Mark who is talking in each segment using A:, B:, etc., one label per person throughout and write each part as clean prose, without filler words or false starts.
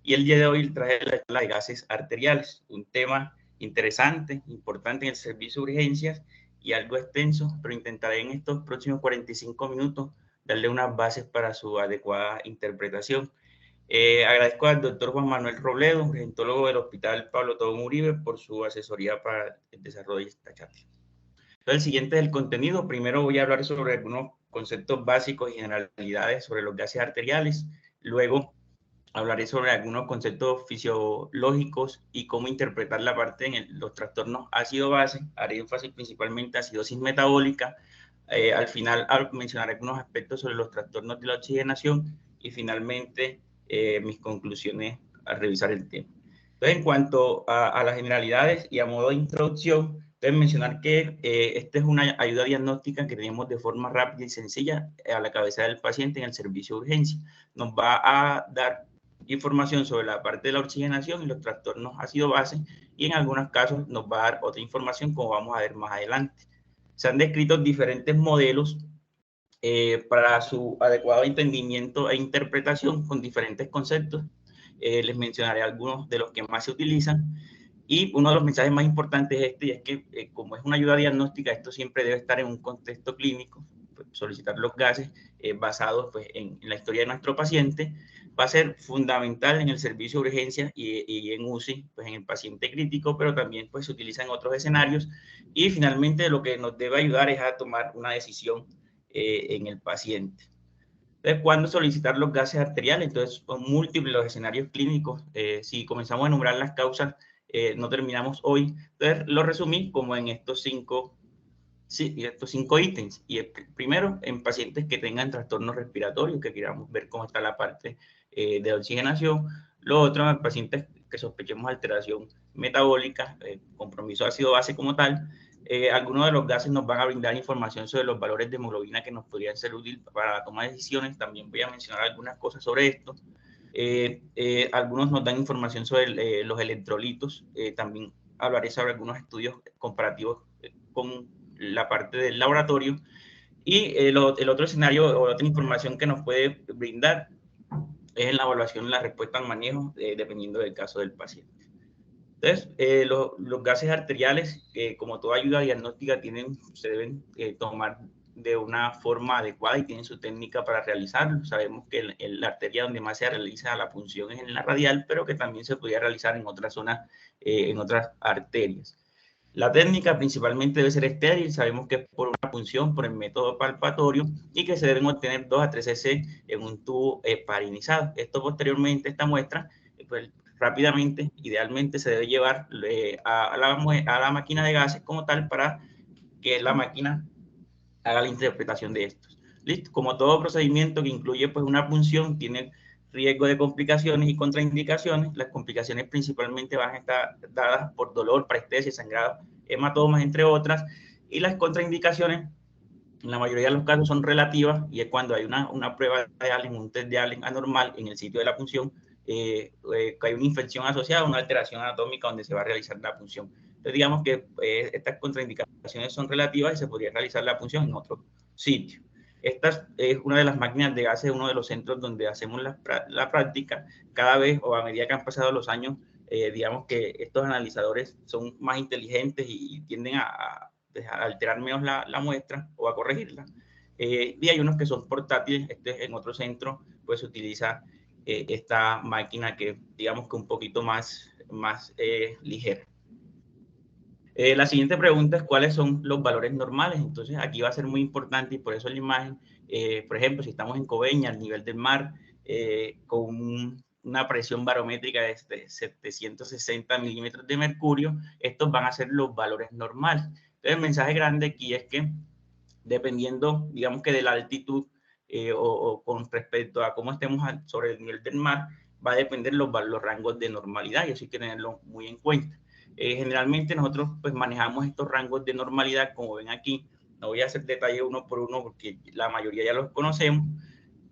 A: y el día de hoy traje la charla de gases arteriales, un tema interesante, importante en el servicio de urgencias y algo extenso, pero intentaré en estos próximos 45 minutos darle unas bases para su adecuada interpretación. Agradezco al doctor Juan Manuel Robledo, urgentólogo del Hospital Pablo Tobón Uribe, por su asesoría para el desarrollo de esta charla. Entonces, el siguiente es el contenido. Primero voy a hablar sobre algunos conceptos básicos y generalidades sobre los gases arteriales. Luego hablaré sobre algunos conceptos fisiológicos y cómo interpretar la parte en los trastornos ácido-base. Haré énfasis principalmente en acidosis metabólica. Al final mencionaré algunos aspectos sobre los trastornos de la oxigenación y finalmente mis conclusiones al revisar el tema. Entonces, en cuanto a las generalidades y a modo de introducción, entonces mencionar que esta es una ayuda diagnóstica que tenemos de forma rápida y sencilla a la cabeza del paciente en el servicio de urgencia. Nos va a dar información sobre la parte de la oxigenación y los trastornos ácido-base, y en algunos casos nos va a dar otra información, como vamos a ver más adelante. Se han descrito diferentes modelos para su adecuado entendimiento e interpretación con diferentes conceptos. Les mencionaré algunos de los que más se utilizan. Y uno de los mensajes más importantes es este, y es que como es una ayuda diagnóstica, esto siempre debe estar en un contexto clínico. Pues, solicitar los gases basados pues, en la historia de nuestro paciente va a ser fundamental en el servicio de urgencia y en UCI, pues en el paciente crítico, pero también pues, se utiliza en otros escenarios. Y finalmente lo que nos debe ayudar es a tomar una decisión en el paciente. Entonces, ¿cuándo solicitar los gases arteriales? Entonces, son múltiples los escenarios clínicos. Si comenzamos a enumerar las causas, no terminamos hoy. Entonces, lo resumí como en estos cinco ítems. Y el primero, en pacientes que tengan trastornos respiratorios, que queramos ver cómo está la parte de oxigenación. Lo otro, en pacientes que sospechemos alteración metabólica, compromiso ácido-base como tal. Algunos de los gases nos van a brindar información sobre los valores de hemoglobina que nos podrían ser útiles para la toma de decisiones. También voy a mencionar algunas cosas sobre esto. Algunos nos dan información sobre los electrolitos. También hablaré sobre algunos estudios comparativos con la parte del laboratorio. Y el otro escenario o otra información que nos puede brindar es en la evaluación de la respuesta al manejo, dependiendo del caso del paciente. Entonces, los gases arteriales, como toda ayuda diagnóstica, se deben tomar de una forma adecuada y tienen su técnica para realizarlo. Sabemos que la arteria donde más se realiza la punción es en la radial, pero que también se podría realizar en otras zonas, en otras arterias. La técnica principalmente debe ser estéril. Sabemos que es por una punción, por el método palpatorio, y que se deben obtener 2 a 3 cc en un tubo parinizado. Esto posteriormente, esta muestra, pues, rápidamente, idealmente se debe llevar a la máquina de gases como tal para que la máquina haga la interpretación de estos. ¿Listo? Como todo procedimiento que incluye pues, una punción, tiene riesgo de complicaciones y contraindicaciones. Las complicaciones principalmente van a estar dadas por dolor, parestesia, sangrado, hematomas, entre otras, y las contraindicaciones en la mayoría de los casos son relativas, y es cuando hay una prueba de Allen, un test de Allen anormal en el sitio de la punción, que hay una infección asociada, una alteración anatómica donde se va a realizar la punción. Entonces, digamos que estas contraindicaciones son relativas y se podría realizar la punción en otro sitio. Esta es una de las máquinas de gases, uno de los centros donde hacemos la práctica. Cada vez o a medida que han pasado los años, digamos que estos analizadores son más inteligentes y tienden a alterar menos la muestra o a corregirla. Y hay unos que son portátiles. En otro centro pues se utiliza esta máquina que digamos que un poquito más ligera. La siguiente pregunta es cuáles son los valores normales. Entonces aquí va a ser muy importante, y por eso la imagen, por ejemplo, si estamos en Coveñas, al nivel del mar, con una presión barométrica de 760 milímetros de mercurio, estos van a ser los valores normales. Entonces, el mensaje grande aquí es que dependiendo, digamos que de la altitud o con respecto a cómo estemos sobre el nivel del mar, va a depender los rangos de normalidad, y eso hay que tenerlo muy en cuenta. Generalmente nosotros pues manejamos estos rangos de normalidad, como ven aquí. No voy a hacer detalle uno por uno porque la mayoría ya los conocemos,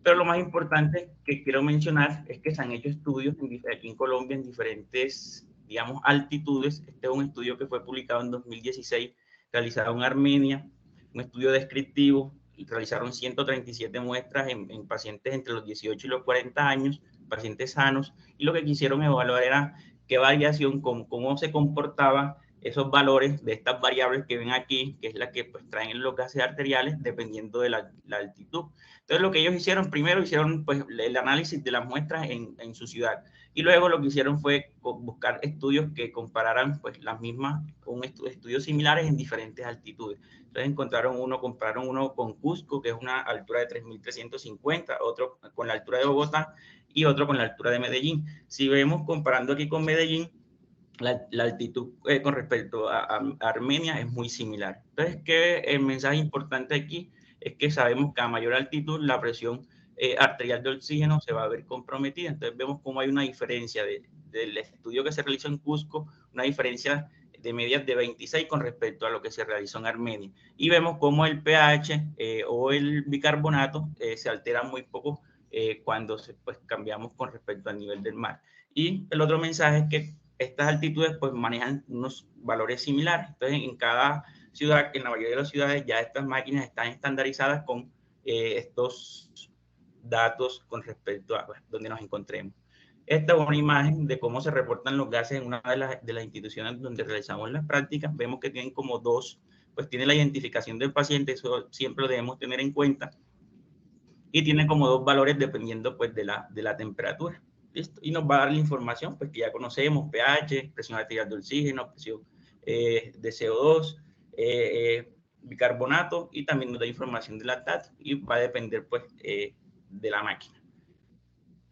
A: pero lo más importante que quiero mencionar es que se han hecho estudios aquí en Colombia en diferentes, digamos, altitudes. Este es un estudio que fue publicado en 2016, realizado en Armenia, un estudio descriptivo, y realizaron 137 muestras en pacientes entre los 18 y los 40 años, pacientes sanos, y lo que quisieron evaluar era qué variación, cómo se comportaban esos valores de estas variables que ven aquí, que es la que pues traen los gases arteriales dependiendo de la altitud. Entonces lo que ellos hicieron, primero hicieron pues el análisis de las muestras en su ciudad, y luego lo que hicieron fue buscar estudios que compararan pues las mismas, estudios similares en diferentes altitudes. Entonces compararon uno con Cusco, que es una altura de 3.350, otro con la altura de Bogotá y otro con la altura de Medellín. Si vemos comparando aquí con Medellín, la altitud con respecto a Armenia es muy similar. Entonces, que el mensaje importante aquí es que sabemos que a mayor altitud la presión arterial de oxígeno se va a ver comprometida. Entonces, vemos cómo hay una diferencia del estudio que se realizó en Cusco, una diferencia de medias de 26 con respecto a lo que se realizó en Armenia. Y vemos cómo el pH o el bicarbonato se altera muy poco cuando pues, cambiamos con respecto al nivel del mar. Y el otro mensaje es que estas altitudes pues manejan unos valores similares. Entonces, en cada ciudad, en la mayoría de las ciudades, ya estas máquinas están estandarizadas con estos datos con respecto a pues, donde nos encontremos. Esta es una imagen de cómo se reportan los gases en una de las instituciones donde realizamos las prácticas. Vemos que tienen como dos, pues tiene la identificación del paciente, eso siempre lo debemos tener en cuenta, y tiene como dos valores dependiendo pues de la temperatura. ¿Listo? Y nos va a dar la información pues, que ya conocemos, pH, presión arterial de oxígeno, presión de CO2, bicarbonato, y también nos da información de lactato, y va a depender pues, de la máquina.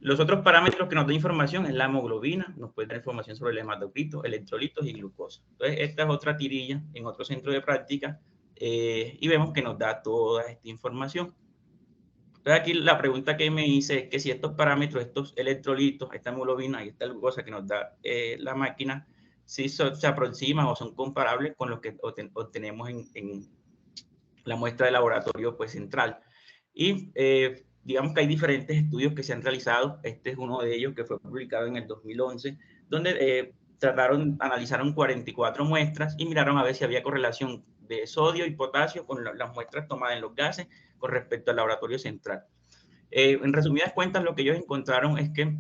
A: Los otros parámetros que nos da información es la hemoglobina, nos puede dar información sobre el hematocrito, electrolitos y glucosa. Entonces, esta es otra tirilla en otro centro de práctica y vemos que nos da toda esta información. Entonces aquí la pregunta que me hice es que si estos parámetros, estos electrolitos, esta hemoglobina y esta glucosa que nos da la máquina, si se aproximan o son comparables con lo que obtenemos en la muestra de laboratorio pues, central. Y digamos que hay diferentes estudios que se han realizado. Este es uno de ellos que fue publicado en el 2011, donde analizaron 44 muestras y miraron a ver si había correlación de sodio y potasio con las muestras tomadas en los gases con respecto al laboratorio central. En resumidas cuentas, lo que ellos encontraron es que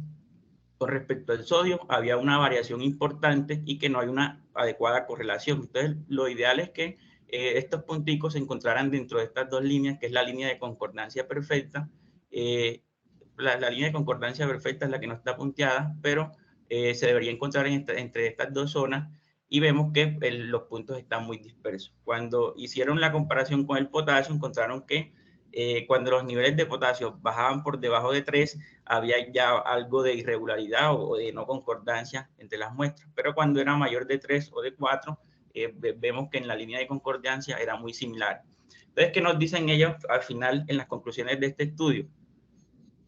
A: con respecto al sodio había una variación importante y que no hay una adecuada correlación. Entonces, lo ideal es que estos punticos se encontraran dentro de estas dos líneas, que es la línea de concordancia perfecta. La línea de concordancia perfecta es la que no está punteada, pero se debería encontrar entre estas dos zonas, y vemos que los puntos están muy dispersos. Cuando hicieron la comparación con el potasio, encontraron que cuando los niveles de potasio bajaban por debajo de 3, había ya algo de irregularidad o de no concordancia entre las muestras, pero cuando era mayor de 3 o de 4, vemos que en la línea de concordancia era muy similar. Entonces, ¿qué nos dicen ellos al final en las conclusiones de este estudio?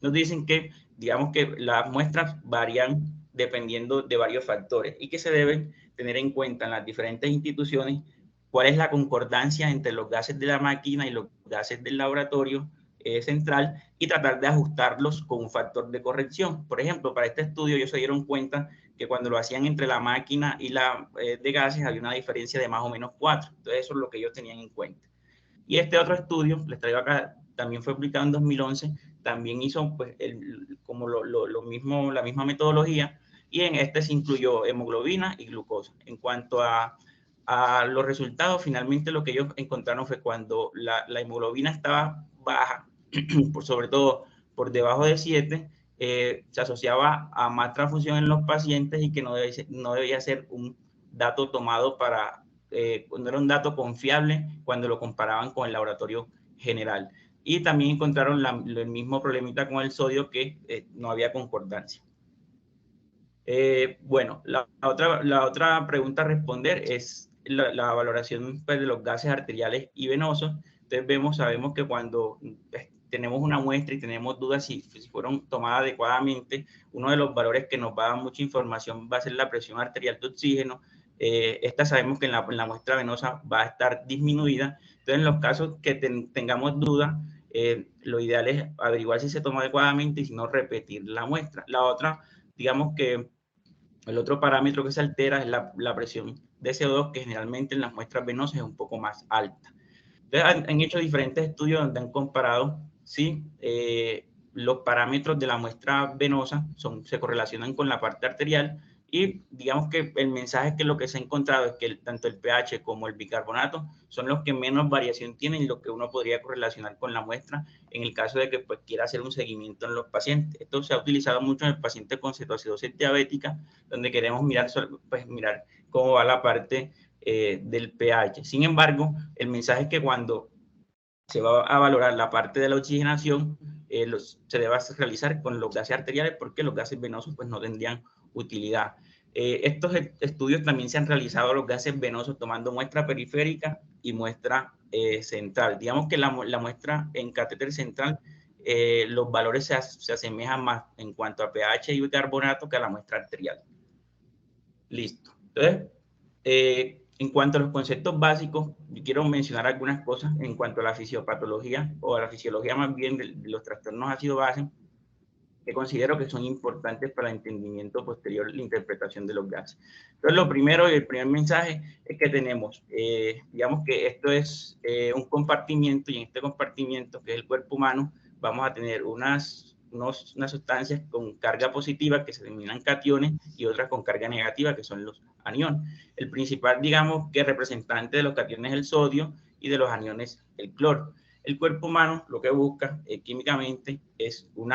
A: Nos dicen que, digamos que las muestras varían dependiendo de varios factores y que se deben tener en cuenta en las diferentes instituciones cuál es la concordancia entre los gases de la máquina y los gases del laboratorio central, y tratar de ajustarlos con un factor de corrección. Por ejemplo, para este estudio ellos se dieron cuenta que cuando lo hacían entre la máquina y la de gases había una diferencia de más o menos 4. Entonces eso es lo que ellos tenían en cuenta. Y este otro estudio, les traigo acá, también fue publicado en 2011, también hizo pues, como lo mismo, la misma metodología, y en este se incluyó hemoglobina y glucosa. En cuanto a los resultados, finalmente lo que ellos encontraron fue cuando la hemoglobina estaba baja, sobre todo por debajo de 7, se asociaba a más transfusión en los pacientes y que no debía ser un dato tomado para, no era un dato confiable cuando lo comparaban con el laboratorio general. Y también encontraron el mismo problemita con el sodio, que no había concordancia. Bueno, la otra pregunta a responder es la valoración pues, de los gases arteriales y venosos. Entonces sabemos que cuando tenemos una muestra y tenemos dudas si fueron tomadas adecuadamente, uno de los valores que nos va a dar mucha información va a ser la presión arterial de oxígeno. Esta sabemos que en la muestra venosa va a estar disminuida. Entonces, en los casos que tengamos dudas, lo ideal es averiguar si se tomó adecuadamente y si no, repetir la muestra. La otra, digamos que el otro parámetro que se altera es la presión de CO2, que generalmente en las muestras venosas es un poco más alta. Entonces, han hecho diferentes estudios donde han comparado si los parámetros de la muestra venosa se correlacionan con la parte arterial y digamos que el mensaje es que lo que se ha encontrado es que tanto el pH como el bicarbonato son los que menos variación tienen y lo que uno podría correlacionar con la muestra en el caso de que pues, quiera hacer un seguimiento en los pacientes. Esto se ha utilizado mucho en el paciente con cetoacidosis diabética, donde queremos mirar cómo va la parte del pH. Sin embargo, el mensaje es que cuando se va a valorar la parte de la oxigenación, se debe realizar con los gases arteriales porque los gases venosos pues, no tendrían utilidad. Estos estudios también se han realizado los gases venosos tomando muestra periférica y muestra central. Digamos que la muestra en catéter central, los valores se asemejan más en cuanto a pH y bicarbonato que a la muestra arterial. Listo. Entonces, en cuanto a los conceptos básicos, yo quiero mencionar algunas cosas en cuanto a la fisiopatología o a la fisiología más bien de los trastornos ácido-base que considero que son importantes para el entendimiento posterior de la interpretación de los gases. Entonces, lo primero y el primer mensaje es que tenemos, digamos que esto es un compartimiento y en este compartimiento, que es el cuerpo humano, vamos a tener unas sustancias con carga positiva que se denominan cationes y otras con carga negativa que son los aniones. El principal, digamos, que representante de los cationes es el sodio y de los aniones el cloro. El cuerpo humano lo que busca químicamente es un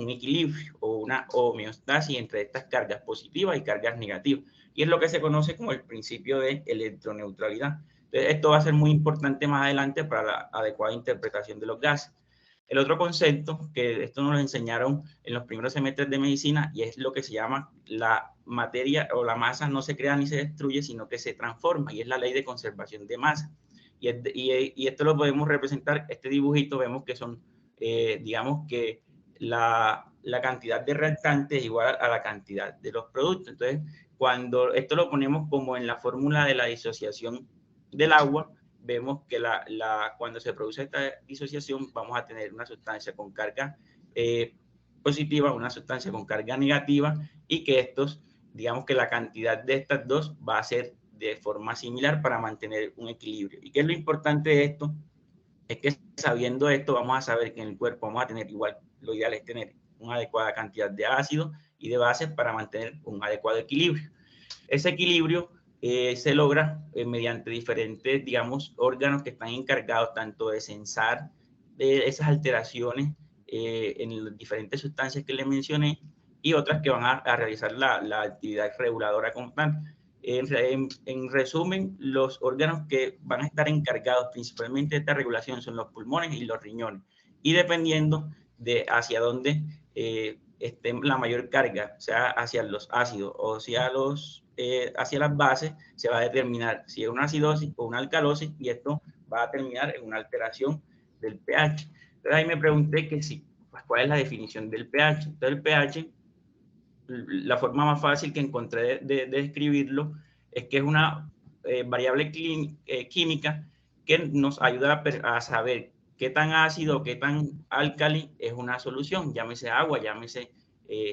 A: equilibrio o una homeostasis entre estas cargas positivas y cargas negativas. Y es lo que se conoce como el principio de electroneutralidad. Entonces, esto va a ser muy importante más adelante para la adecuada interpretación de los gases. El otro concepto, que esto nos lo enseñaron en los primeros semestres de medicina, y es lo que se llama la materia o la masa no se crea ni se destruye, sino que se transforma, y es la ley de conservación de masa. Y esto lo podemos representar, este dibujito vemos que son, digamos que la cantidad de reactantes es igual a la cantidad de los productos. Entonces, cuando esto lo ponemos como en la fórmula de la disociación del agua, vemos que cuando se produce esta disociación vamos a tener una sustancia con carga positiva, una sustancia con carga negativa y que estos, digamos que la cantidad de estas dos va a ser de forma similar para mantener un equilibrio. ¿Y qué es lo importante de esto? Es que sabiendo esto vamos a saber que en el cuerpo vamos a tener igual, lo ideal es tener una adecuada cantidad de ácidos y de bases para mantener un adecuado equilibrio. Ese equilibrio se logra mediante diferentes, digamos, órganos que están encargados tanto de censar esas alteraciones en las diferentes sustancias que les mencioné y otras que van a realizar la actividad reguladora constante. En resumen, los órganos que van a estar encargados principalmente de esta regulación son los pulmones y los riñones. Y dependiendo de hacia dónde esté la mayor carga, sea hacia los ácidos o hacia las bases, se va a determinar si es una acidosis o una alcalosis y esto va a terminar en una alteración del pH. Entonces ahí me pregunté que sí, pues, ¿cuál es la definición del pH? Entonces el pH, la forma más fácil que encontré de describirlo es que es una variable química que nos ayuda a saber qué tan ácido o qué tan álcali es una solución, llámese agua, llámese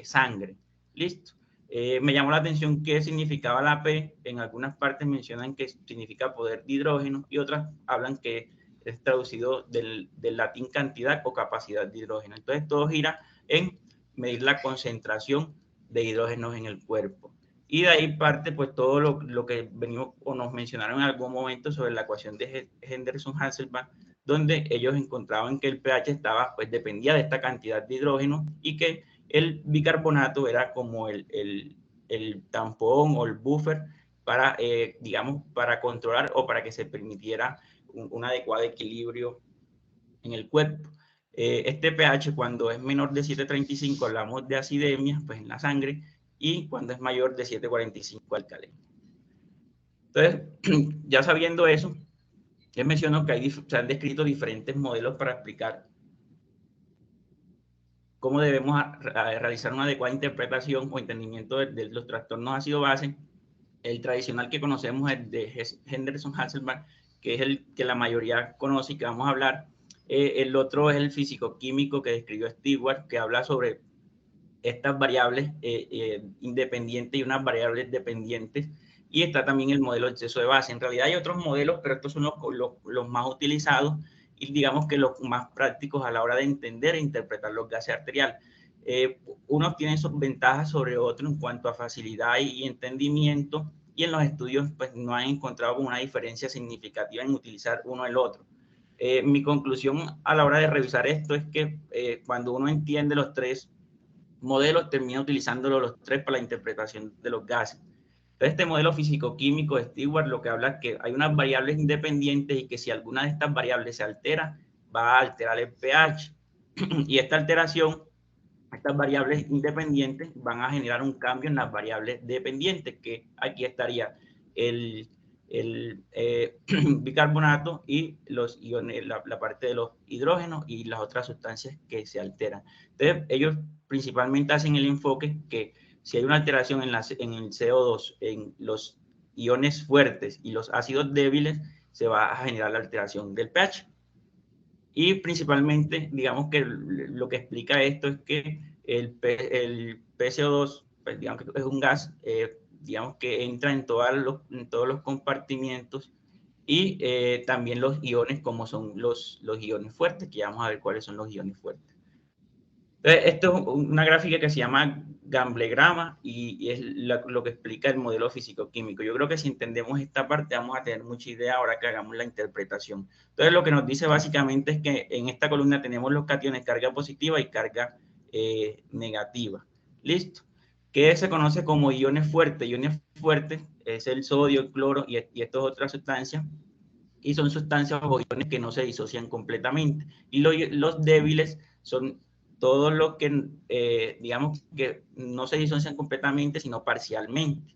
A: sangre. Listo. Me llamó la atención qué significaba la P. En algunas partes mencionan que significa poder de hidrógeno y otras hablan que es traducido del latín cantidad o capacidad de hidrógeno. Entonces todo gira en medir la concentración de hidrógenos en el cuerpo. Y de ahí parte pues todo lo que venimos o nos mencionaron en algún momento sobre la ecuación de Henderson-Hasselbalch, donde ellos encontraban que el pH estaba, pues dependía de esta cantidad de hidrógeno y que el bicarbonato era como el tampón o el buffer para, digamos, para controlar o para que se permitiera un adecuado equilibrio en el cuerpo. Este pH cuando es menor de 7.35 hablamos de acidemia, pues en la sangre, y cuando es mayor de 7.45 alcalino. Entonces, ya sabiendo eso, les menciono que se han descrito diferentes modelos para explicar cómo debemos realizar una adecuada interpretación o entendimiento de los trastornos ácido-base. El tradicional que conocemos es de Henderson-Hasselbalch, que es el que la mayoría conoce y que vamos a hablar. El otro es el físico-químico que describió Stewart, que habla sobre estas variables independientes y unas variables dependientes. Y está también el modelo de exceso de base. En realidad hay otros modelos, pero estos son los más utilizados y digamos que los más prácticos a la hora de entender e interpretar los gases arteriales. Unos tienen sus ventajas sobre otros en cuanto a facilidad y entendimiento, y en los estudios pues no han encontrado una diferencia significativa en utilizar uno el otro. Mi conclusión a la hora de revisar esto es que cuando uno entiende los tres modelos, termina utilizándolo los tres para la interpretación de los gases. Entonces, este modelo físico-químico de Stewart lo que habla es que hay unas variables independientes y que si alguna de estas variables se altera, va a alterar el pH. Y esta alteración, estas variables independientes van a generar un cambio en las variables dependientes, que aquí estaría el bicarbonato y los iones, la parte de los hidrógenos y las otras sustancias que se alteran. Entonces, ellos principalmente hacen el enfoque que si hay una alteración en el CO2, en los iones fuertes y los ácidos débiles, se va a generar la alteración del pH. Y principalmente, digamos que lo que explica esto es que el PCO2, pues, digamos que es un gas, digamos que entra en todos los compartimientos, y también los iones, como son los iones fuertes, que ya vamos a ver cuáles son los iones fuertes. Entonces, esto es una gráfica que se llama gamblegrama y es lo que explica el modelo físico-químico. Yo creo que si entendemos esta parte vamos a tener mucha idea ahora que hagamos la interpretación. Entonces, lo que nos dice básicamente es que en esta columna tenemos los cationes carga positiva y carga negativa. ¿Listo? Que se conoce como iones fuertes. Iones fuertes es el sodio, el cloro y estas otras sustancias. Y son sustancias o iones que no se disocian completamente. Y los débiles son todos los que, digamos, que no se disocian completamente, sino parcialmente.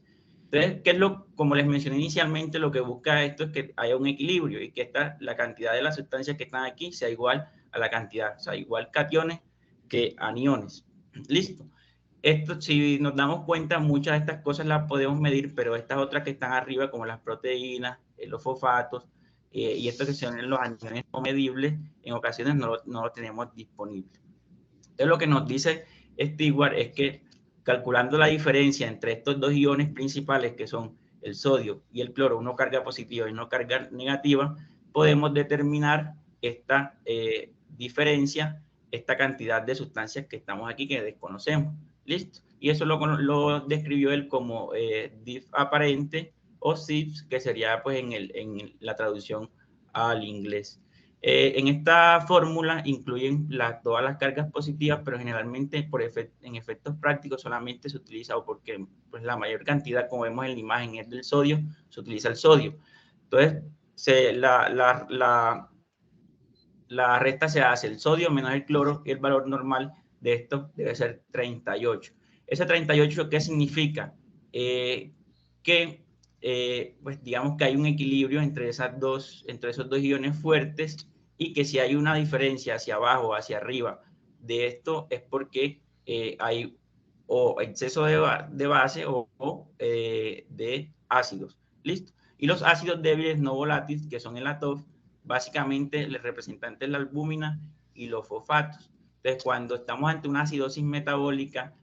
A: Entonces, ¿qué es como les mencioné inicialmente, lo que busca esto es que haya un equilibrio y que la cantidad de las sustancias que están aquí sea igual a la cantidad, o sea, igual cationes que aniones. Listo. Esto, si nos damos cuenta, muchas de estas cosas las podemos medir, pero estas otras que están arriba, como las proteínas, los fosfatos, y estos que son los aniones no medibles, en ocasiones no lo tenemos disponible. Entonces, lo que nos dice Stewart es que calculando la diferencia entre estos dos iones principales, que son el sodio y el cloro, uno carga positiva y uno carga negativa, podemos determinar esta diferencia, esta cantidad de sustancias que estamos aquí que desconocemos. ¿Listo? Y eso lo describió él como diff aparente o SIPS, que sería pues en la traducción al inglés. En esta fórmula incluyen todas las cargas positivas, pero generalmente en efectos prácticos solamente se utiliza, o porque pues, la mayor cantidad, como vemos en la imagen, es del sodio, se utiliza el sodio. Entonces, la resta se hace el sodio menos el cloro, y el valor normal de esto debe ser 38. Ese 38, ¿qué significa? Que pues digamos que hay un equilibrio entre esos dos iones fuertes, y que si hay una diferencia hacia abajo o hacia arriba de esto es porque hay o exceso de base o de ácidos. ¿Listo? Y los ácidos débiles no volátiles, que son el ATOF, básicamente el representante es la albúmina y los fosfatos. Entonces, cuando estamos ante una acidosis metabólica,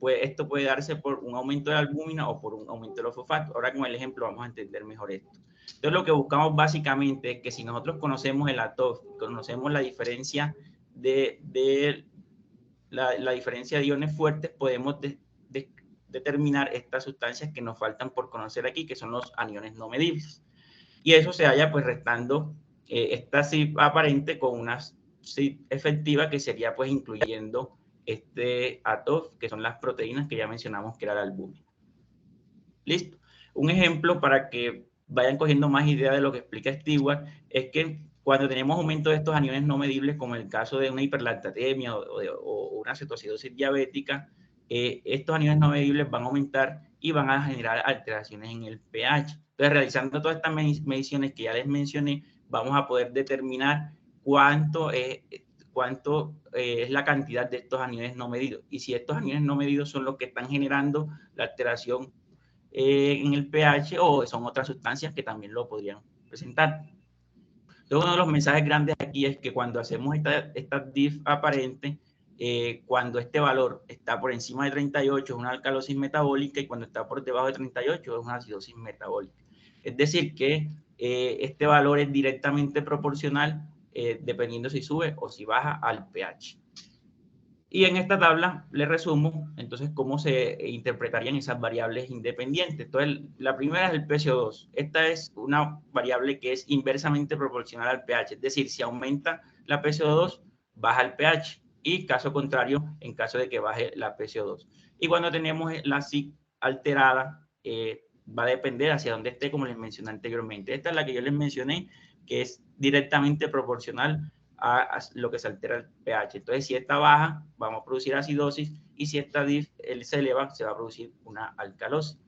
A: pues esto puede darse por un aumento de la albúmina o por un aumento de los fosfatos. Ahora con el ejemplo vamos a entender mejor esto. Entonces, lo que buscamos básicamente es que si nosotros conocemos el ATOF, conocemos la diferencia la diferencia de iones fuertes, podemos determinar estas sustancias que nos faltan por conocer aquí, que son los aniones no medibles. Y eso se halla pues restando esta CIP aparente con una CIP efectiva, que sería pues incluyendo este ATOF, que son las proteínas que ya mencionamos que era la albúmina. Listo. Un ejemplo para que vayan cogiendo más idea de lo que explica Stewart es que cuando tenemos aumento de estos aniones no medibles, como en el caso de una hiperlactatemia o una cetoacidosis diabética, estos aniones no medibles van a aumentar y van a generar alteraciones en el pH. Entonces, realizando todas estas mediciones que ya les mencioné, vamos a poder determinar cuánto es la cantidad de estos aniones no medidos. Y si estos aniones no medidos son los que están generando la alteración en el pH, o son otras sustancias que también lo podrían presentar. Entonces, uno de los mensajes grandes aquí es que cuando hacemos esta diff aparente, cuando este valor está por encima de 38 es una alcalosis metabólica, y cuando está por debajo de 38 es una acidosis metabólica. Es decir, que este valor es directamente proporcional dependiendo si sube o si baja al pH. Y en esta tabla le resumo entonces cómo se interpretarían esas variables independientes. Entonces, la primera es el PCO2. Esta es una variable que es inversamente proporcional al pH, es decir, si aumenta la PCO2, baja el pH, y caso contrario, en caso de que baje la PCO2. Y cuando tenemos la SIC alterada, va a depender hacia dónde esté, como les mencioné anteriormente. Esta es la que yo les mencioné, que es directamente proporcional a lo que se altera el pH. Entonces, si esta baja, vamos a producir acidosis, y si esta se eleva, se va a producir una alcalosis.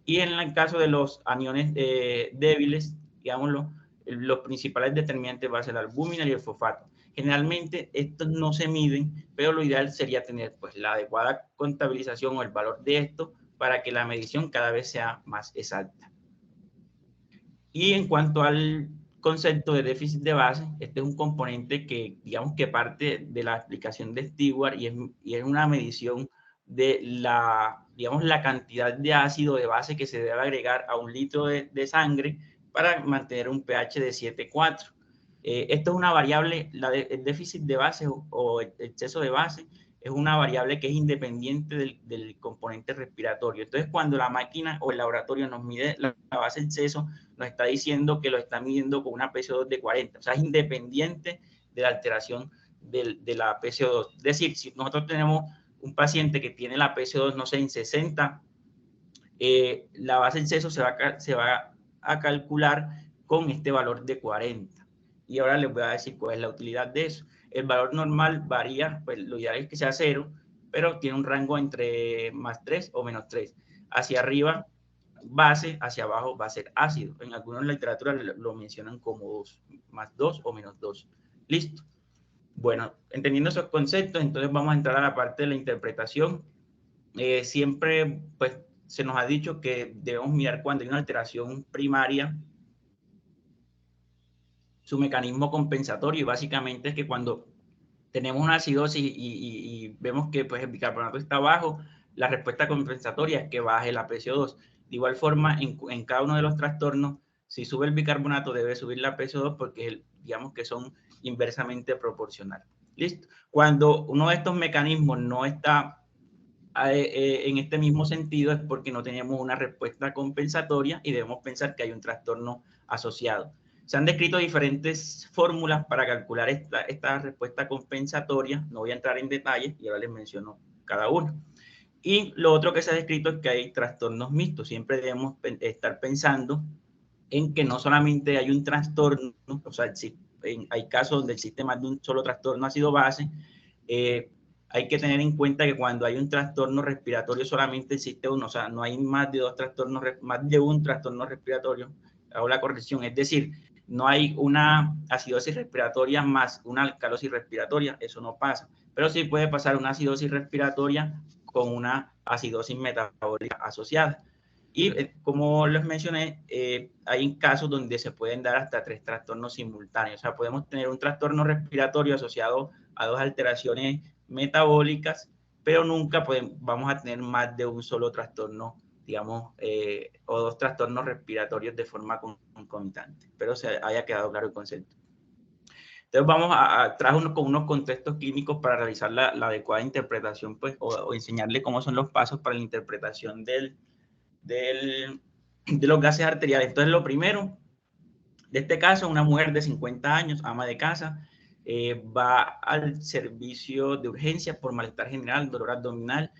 A: Y en el caso de los aniones débiles, digámoslo, los principales determinantes va a ser la albúmina y el fosfato. Generalmente estos no se miden, pero lo ideal sería tener pues la adecuada contabilización o el valor de esto para que la medición cada vez sea más exacta. Y en cuanto al concepto de déficit de base, este es un componente que, digamos, que parte de la aplicación de Stewart y es una medición de la, digamos, la cantidad de ácido de base que se debe agregar a un litro de sangre para mantener un pH de 7,4. Esto es una variable, el déficit de base o el exceso de base es una variable que es independiente del componente respiratorio. Entonces, cuando la máquina o el laboratorio nos mide la base de exceso, nos está diciendo que lo está midiendo con una PCO2 de 40. O sea, es independiente de la alteración de la PCO2. Es decir, si nosotros tenemos un paciente que tiene la PCO2, no sé, en 60, la base de exceso se va a calcular con este valor de 40. Y ahora les voy a decir cuál es la utilidad de eso. El valor normal varía, pues lo ideal es que sea 0, pero tiene un rango entre más 3 o menos 3. Hacia arriba, base, hacia abajo va a ser ácido. En algunas literaturas lo mencionan como 2, más 2 o menos 2. Listo. Bueno, entendiendo esos conceptos, entonces vamos a entrar a la parte de la interpretación. Siempre, pues, se nos ha dicho que debemos mirar cuando hay una alteración primaria su mecanismo compensatorio, y básicamente es que cuando tenemos una acidosis y vemos que pues, el bicarbonato está bajo, la respuesta compensatoria es que baje la PCO2. De igual forma, en cada uno de los trastornos, si sube el bicarbonato, debe subir la PCO2 porque digamos que son inversamente proporcionales. ¿Listo? Cuando uno de estos mecanismos no está en este mismo sentido es porque no tenemos una respuesta compensatoria y debemos pensar que hay un trastorno asociado. Se han descrito diferentes fórmulas para calcular esta respuesta compensatoria. No voy a entrar en detalles y ahora les menciono cada uno. Y lo otro que se ha descrito es que hay trastornos mixtos. Siempre debemos estar pensando en que no solamente hay un trastorno, o sea, hay casos donde existe más de un solo trastorno ácido-base. Hay que tener en cuenta que cuando hay un trastorno respiratorio solamente existe uno, o sea, no hay más de más de un trastorno respiratorio. Hago la corrección, es decir, no hay una acidosis respiratoria más una alcalosis respiratoria, eso no pasa, pero sí puede pasar una acidosis respiratoria con una acidosis metabólica asociada. Y como les mencioné, hay casos donde se pueden dar hasta 3 trastornos simultáneos. O sea, podemos tener un trastorno respiratorio asociado a 2 alteraciones metabólicas, pero nunca vamos a tener más de un solo trastorno, digamos, o 2 trastornos respiratorios de forma concomitante. Pero se haya quedado claro el concepto. Entonces vamos a traer con unos contextos clínicos para realizar la adecuada interpretación, pues, o enseñarle cómo son los pasos para la interpretación de los gases arteriales. Entonces, lo primero, de este caso, una mujer de 50 años, ama de casa, va al servicio de urgencias por malestar general, dolor abdominal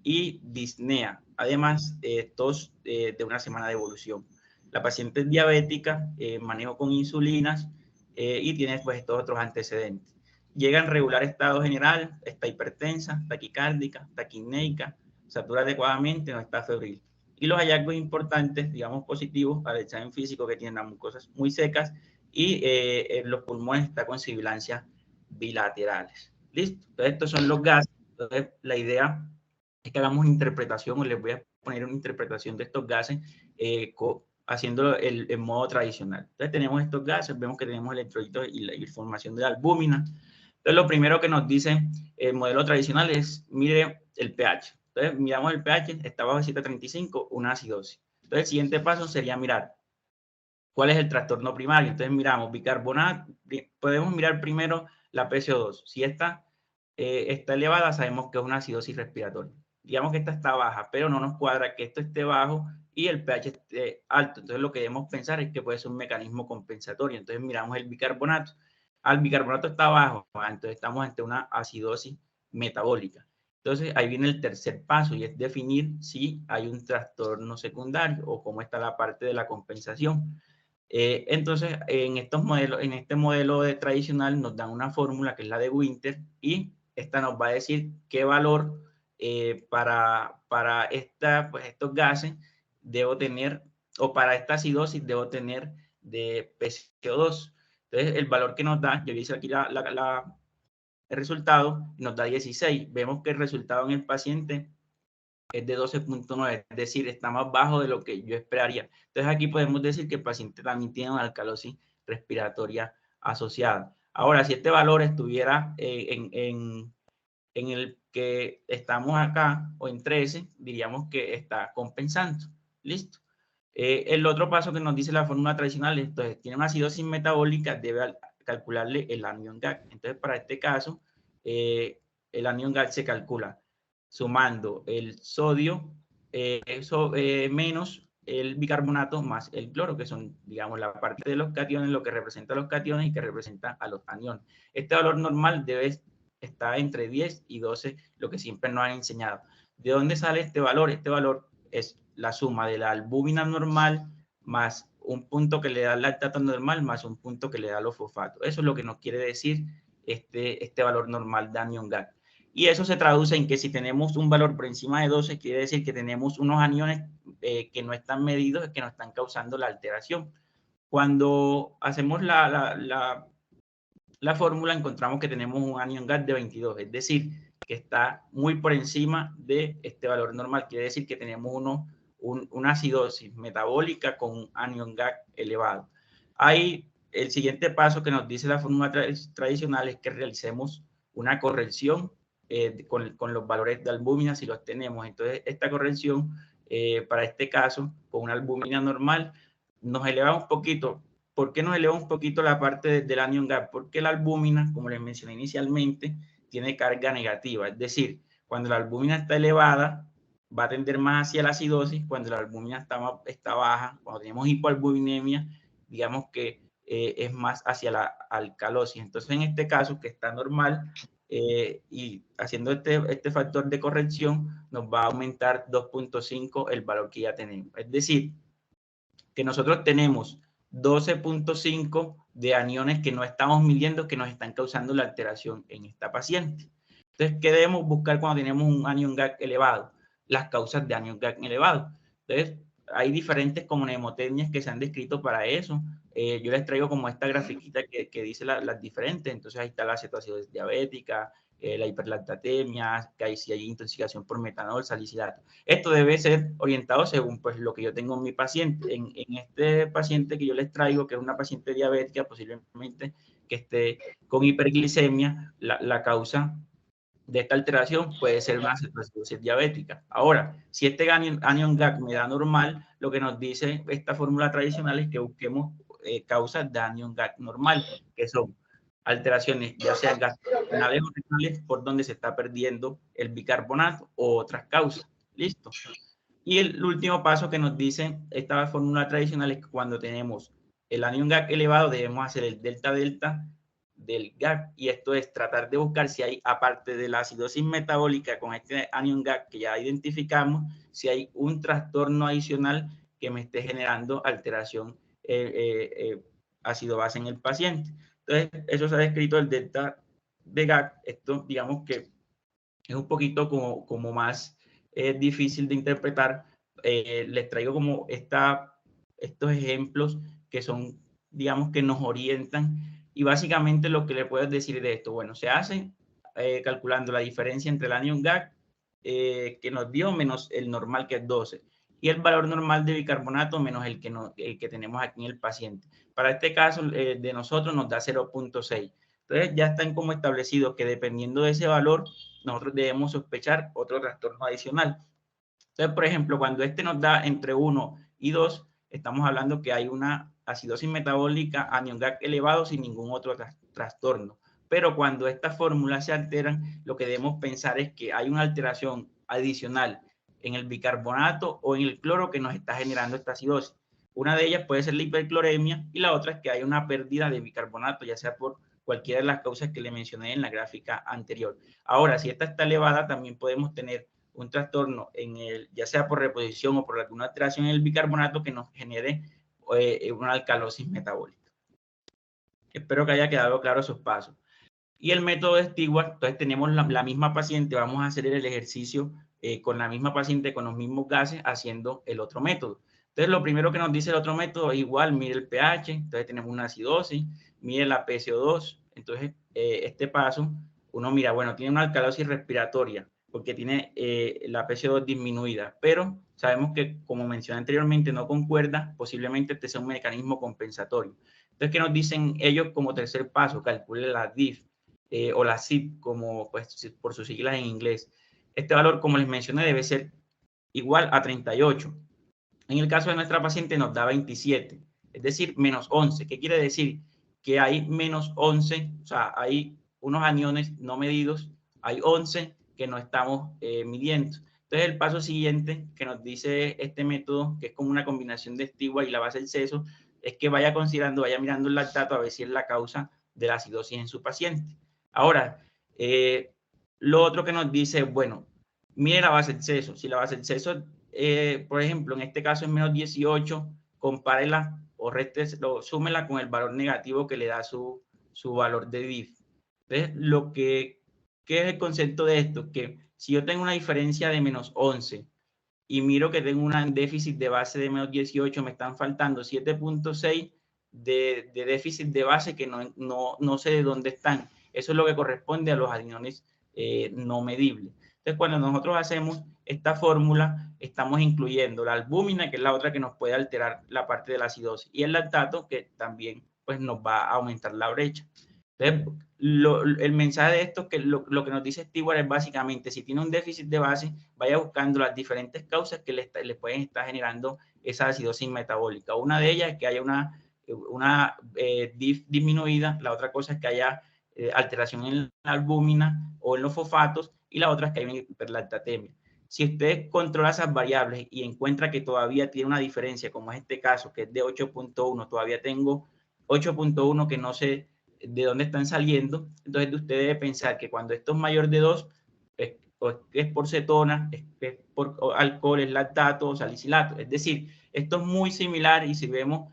A: y disnea. Además, tos de una semana de evolución. La paciente es diabética, manejo con insulinas y tiene pues estos otros antecedentes. Llega en regular estado general, está hipertensa, taquicárdica, taquipneica, satura adecuadamente, no está febril. Y los hallazgos importantes, digamos positivos, al examen físico, que tienen las mucosas muy secas y en los pulmones está con sibilancias bilaterales. ¿Listo? Entonces, estos son los gases. Entonces, la idea es que hagamos interpretación, o les voy a poner una interpretación de estos gases haciéndolo en modo tradicional. Entonces, tenemos estos gases, vemos que tenemos electrolitos y la formación de la albúmina. Entonces, lo primero que nos dice el modelo tradicional es, mire el pH. Entonces, miramos el pH, está bajo de 7.35, una acidosis. Entonces, el siguiente paso sería mirar ¿Cuál es el trastorno primario? Entonces miramos bicarbonato, podemos mirar primero la PCO2. Si esta está elevada, sabemos que es una acidosis respiratoria. Digamos que esta está baja, pero no nos cuadra que esto esté bajo y el pH esté alto. Entonces lo que debemos pensar es que puede ser un mecanismo compensatorio. Entonces miramos el bicarbonato. Al bicarbonato está bajo, entonces estamos ante una acidosis metabólica. Entonces ahí viene el tercer paso y es definir si hay un trastorno secundario o cómo está la parte de la compensación. Entonces, en estos modelos, en este modelo tradicional nos dan una fórmula que es la de Winter y esta nos va a decir qué valor para pues, estos gases debo tener, o para esta acidosis debo tener de PCO2. Entonces, el valor que nos da, yo hice aquí el resultado, nos da 16. Vemos que el resultado en el paciente es de 12.9, es decir, está más bajo de lo que yo esperaría. Entonces aquí podemos decir que el paciente también tiene una alcalosis respiratoria asociada. Ahora, si este valor estuviera en el que estamos acá o en 13, diríamos que está compensando. ¿Listo? El otro paso que nos dice la fórmula tradicional, entonces tiene una acidosis metabólica, debe calcularle el anion GAC. Entonces, para este caso, el anion GAC se calcula sumando el sodio menos el bicarbonato más el cloro, que son, digamos, la parte de los cationes, lo que representa a los cationes y que representa a los aniones. Este valor normal debe estar entre 10 y 12, lo que siempre nos han enseñado. ¿De dónde sale este valor? Este valor es la suma de la albúmina normal más un punto que le da el lactato normal más un punto que le da los fosfatos. Eso es lo que nos quiere decir este valor normal de anion GAC. Y eso se traduce en que si tenemos un valor por encima de 12, quiere decir que tenemos unos aniones que no están medidos, que nos están causando la alteración. Cuando hacemos la fórmula, encontramos que tenemos un anion GAC de 22, es decir, que está muy por encima de este valor normal. Quiere decir que tenemos una acidosis metabólica con un anion GAC elevado. Ahí, el siguiente paso que nos dice la fórmula tradicional es que realicemos una corrección con los valores de albúmina si los tenemos. Entonces, esta corrección, para este caso, con una albúmina normal, nos eleva un poquito. ¿Por qué nos eleva un poquito la parte del anion GAC? Porque la albúmina, como les mencioné inicialmente, tiene carga negativa. Es decir, cuando la albúmina está elevada, va a tender más hacia la acidosis. Cuando la albúmina está baja, cuando tenemos hipoalbuminemia, digamos que es más hacia la alcalosis. Entonces, en este caso, que está normal, y haciendo este factor de corrección, nos va a aumentar 2.5 el valor que ya tenemos. Es decir, que nosotros tenemos 12.5 de aniones que no estamos midiendo, que nos están causando la alteración en esta paciente. Entonces, ¿qué debemos buscar cuando tenemos un anion GAC elevado? Las causas de anion GAC elevado. Entonces, hay diferentes como mnemotecnias que se han descrito para eso. Yo les traigo como esta grafiquita que dice las diferentes. Entonces, ahí está la cetoacidosis diabética, la hiperlactatemia, que si hay intoxicación por metanol, salicilato. Esto debe ser orientado según pues, lo que yo tengo en mi paciente. En este paciente que yo les traigo, que es una paciente diabética, posiblemente que esté con hiperglicemia, la causa de esta alteración puede ser una cetoacidosis diabética. Ahora, si este anion GAC me da normal, lo que nos dice esta fórmula tradicional es que busquemos causas de anion GAC normal, que son alteraciones ya sean gastrointestinales o renales por donde se está perdiendo el bicarbonato o otras causas. ¿Listo? Y el último paso que nos dice esta fórmula tradicional es que cuando tenemos el anion GAC elevado debemos hacer el delta-delta del GAC, y esto es tratar de buscar si hay, aparte de la acidosis metabólica con este anion GAC que ya identificamos, si hay un trastorno adicional que me esté generando alteración ácido-base en el paciente. Entonces, eso se ha descrito el delta de GAC. Esto, digamos que es un poquito como más difícil de interpretar. Les traigo como estos ejemplos que son, digamos, que nos orientan. Y básicamente lo que le puedo decir de esto, bueno, se hace calculando la diferencia entre el anion GAC que nos dio menos el normal, que es 12, y el valor normal de bicarbonato menos el que tenemos aquí en el paciente. Para este caso de nosotros nos da 0.6. Entonces ya están como establecidos que dependiendo de ese valor, nosotros debemos sospechar otro trastorno adicional. Entonces, por ejemplo, cuando este nos da entre 1 y 2, estamos hablando que hay una acidosis metabólica anion GAC elevado sin ningún otro trastorno. Pero cuando estas fórmulas se alteran, lo que debemos pensar es que hay una alteración adicional en el bicarbonato o en el cloro que nos está generando esta acidosis. Una de ellas puede ser la hipercloremia y la otra es que hay una pérdida de bicarbonato, ya sea por cualquiera de las causas que le mencioné en la gráfica anterior. Ahora, si esta está elevada, también podemos tener un trastorno en el, ya sea por reposición o por alguna alteración en el bicarbonato que nos genere una alcalosis metabólica. Espero que haya quedado claro esos pasos. Y el método de Stewart, entonces tenemos la misma paciente, vamos a hacer el ejercicio con la misma paciente, con los mismos gases, haciendo el otro método. Entonces, lo primero que nos dice el otro método, igual, mide el pH, entonces tenemos una acidosis, mide la PCO2, entonces este paso, uno mira, bueno, tiene una alcalosis respiratoria, porque tiene la PCO2 disminuida, pero sabemos que, como mencioné anteriormente, no concuerda, posiblemente este sea un mecanismo compensatorio. Entonces, ¿qué nos dicen ellos como tercer paso? Calcule la DIF. O la CIP, como pues, por sus siglas en inglés. Este valor, como les mencioné, debe ser igual a 38. En el caso de nuestra paciente nos da 27, es decir, menos 11. ¿Qué quiere decir? Que hay menos 11, o sea, hay unos aniones no medidos, hay 11 que no estamos midiendo. Entonces, el paso siguiente que nos dice este método, que es como una combinación de Stewart y la base del seso, es que vaya considerando, vaya mirando el lactato a ver si es la causa de la acidosis en su paciente. Ahora, lo otro que nos dice, bueno, mire la base del seso. Si la base del seso, por ejemplo, en este caso es menos 18, compárela o súmela con el valor negativo que le da su valor de DIF. Entonces, ¿qué es el concepto de esto? Que si yo tengo una diferencia de menos 11 y miro que tengo un déficit de base de menos 18, me están faltando 7.6 de déficit de base que no sé de dónde están. Eso es lo que corresponde a los adenones no medibles. Entonces, cuando nosotros hacemos esta fórmula, estamos incluyendo la albúmina, que es la otra que nos puede alterar la parte de la acidosis, y el lactato, que también pues, nos va a aumentar la brecha. Entonces, el mensaje de esto es que lo que nos dice Stewart es básicamente, si tiene un déficit de base, vaya buscando las diferentes causas que le pueden estar generando esa acidosis metabólica. Una de ellas es que haya una DIF disminuida, la otra cosa es que haya alteración en la albúmina o en los fosfatos, y la otra es que haya hiperlactatemia. Si usted controla esas variables y encuentra que todavía tiene una diferencia, como es este caso, que es de 8.1, todavía tengo 8.1 que no sé de dónde están saliendo, entonces usted debe pensar que cuando esto es mayor de 2, es por cetona, es por alcohol, es lactato o salicilato. Es decir, esto es muy similar y si vemos,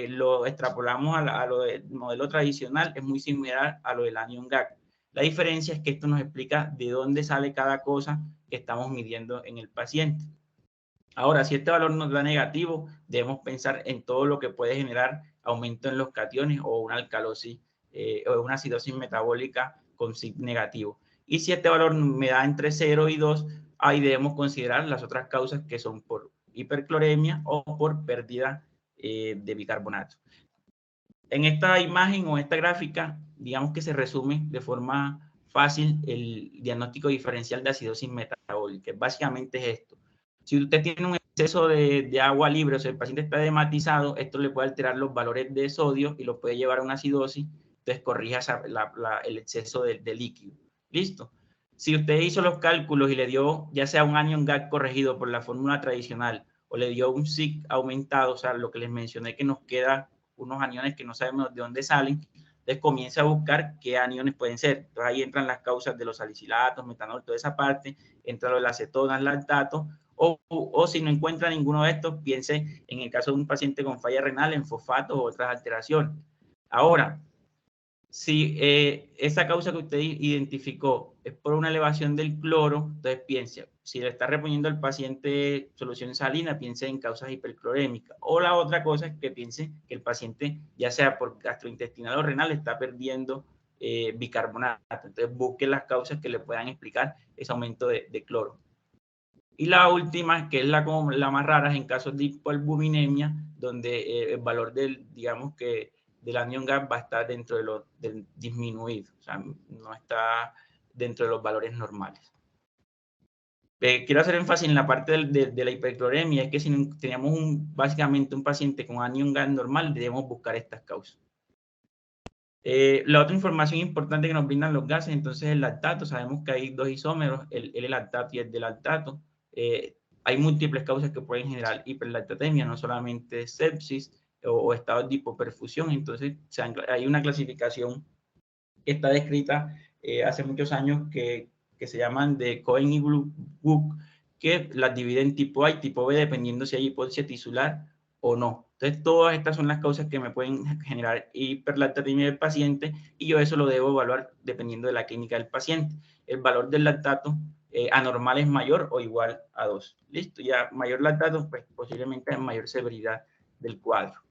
A: lo extrapolamos a lo del modelo tradicional, es muy similar a lo del anion GAC. La diferencia es que esto nos explica de dónde sale cada cosa que estamos midiendo en el paciente. Ahora, si este valor nos da negativo, debemos pensar en todo lo que puede generar aumento en los cationes o una alcalosis o una acidosis metabólica con SIG negativo. Y si este valor me da entre 0 y 2, ahí debemos considerar las otras causas que son por hipercloremia o por pérdida de bicarbonato. En esta imagen o esta gráfica, digamos que se resume de forma fácil el diagnóstico diferencial de acidosis metabólica. Básicamente es esto. Si usted tiene un exceso de agua libre, o sea, el paciente está edematizado, esto le puede alterar los valores de sodio y lo puede llevar a una acidosis, entonces corrija el exceso de líquido. ¿Listo? Si usted hizo los cálculos y le dio ya sea un anion GAC corregido por la fórmula tradicional o le dio un SIG aumentado, o sea, lo que les mencioné que nos queda unos aniones que no sabemos de dónde salen, entonces comienza a buscar qué aniones pueden ser. Entonces ahí entran las causas de los salicilatos, metanol, toda esa parte, entra lo de las acetonas, lactato, o si no encuentra ninguno de estos, piense en el caso de un paciente con falla renal, en fosfatos o otras alteraciones. Ahora, si esa causa que usted identificó es por una elevación del cloro, entonces piense, si le está reponiendo al paciente solución salina, piense en causas hiperclorémicas. O la otra cosa es que piense que el paciente, ya sea por gastrointestinal o renal, está perdiendo bicarbonato. Entonces busque las causas que le puedan explicar ese aumento de cloro. Y la última, que es la más rara, es en casos de hipoalbuminemia, donde el valor digamos que del anion GAP va a estar dentro del disminuido, o sea, no está dentro de los valores normales. Quiero hacer énfasis en la parte de la hipercloremia, es que si teníamos básicamente un paciente con anion gas normal, debemos buscar estas causas. La otra información importante que nos brindan los gases, entonces el lactato, sabemos que hay dos isómeros, el L-lactato y el D-lactato. Hay múltiples causas que pueden generar hiperlactatemia, no solamente sepsis o estados de hipoperfusión, entonces hay una clasificación que está descrita hace muchos años que se llaman de Cohen y Wook, que las divide en tipo A y tipo B dependiendo si hay hipoxia tisular o no. Entonces, todas estas son las causas que me pueden generar hiperlactatemia del paciente y yo eso lo debo evaluar dependiendo de la clínica del paciente. El valor del lactato anormal es mayor o igual a 2. Listo, ya mayor lactato, pues posiblemente hay mayor severidad del cuadro.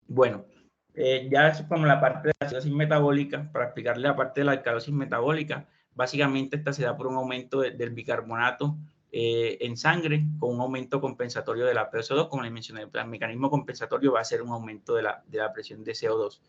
A: Bueno, ya es como la parte de la acidosis metabólica. Para explicarle la parte de la alcalosis metabólica, básicamente esta se da por un aumento del bicarbonato en sangre con un aumento compensatorio de la PO2, como les mencioné, el mecanismo compensatorio va a ser un aumento de la presión de CO2.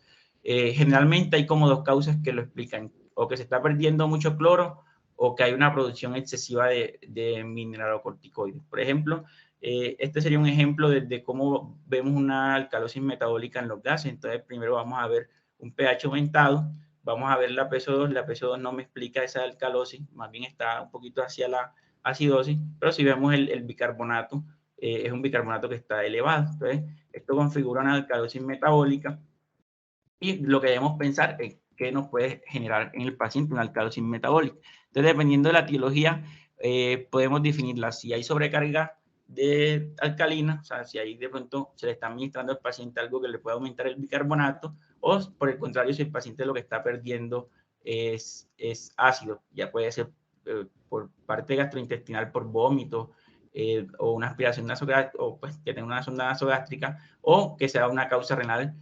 A: Generalmente hay como dos causas que lo explican, o que se está perdiendo mucho cloro o que hay una producción excesiva de mineralocorticoides. Por ejemplo, este sería un ejemplo de cómo vemos una alcalosis metabólica en los gases. Entonces, primero vamos a ver un pH aumentado, vamos a ver la PSO2, la PSO2 no me explica esa alcalosis, más bien está un poquito hacia la acidosis, pero si vemos el bicarbonato, es un bicarbonato que está elevado. Entonces, esto configura una alcalosis metabólica y lo que debemos pensar es qué nos puede generar en el paciente una alcalosis metabólica. Entonces, dependiendo de la etiología, podemos definirla si hay sobrecarga de alcalina, o sea, si ahí de pronto se le está administrando al paciente algo que le puede aumentar el bicarbonato, o por el contrario, si el paciente lo que está perdiendo es ácido, ya puede ser por parte gastrointestinal, por vómito, o una aspiración nasogástrica, o pues que tenga una sonda nasogástrica, o que sea una causa renal,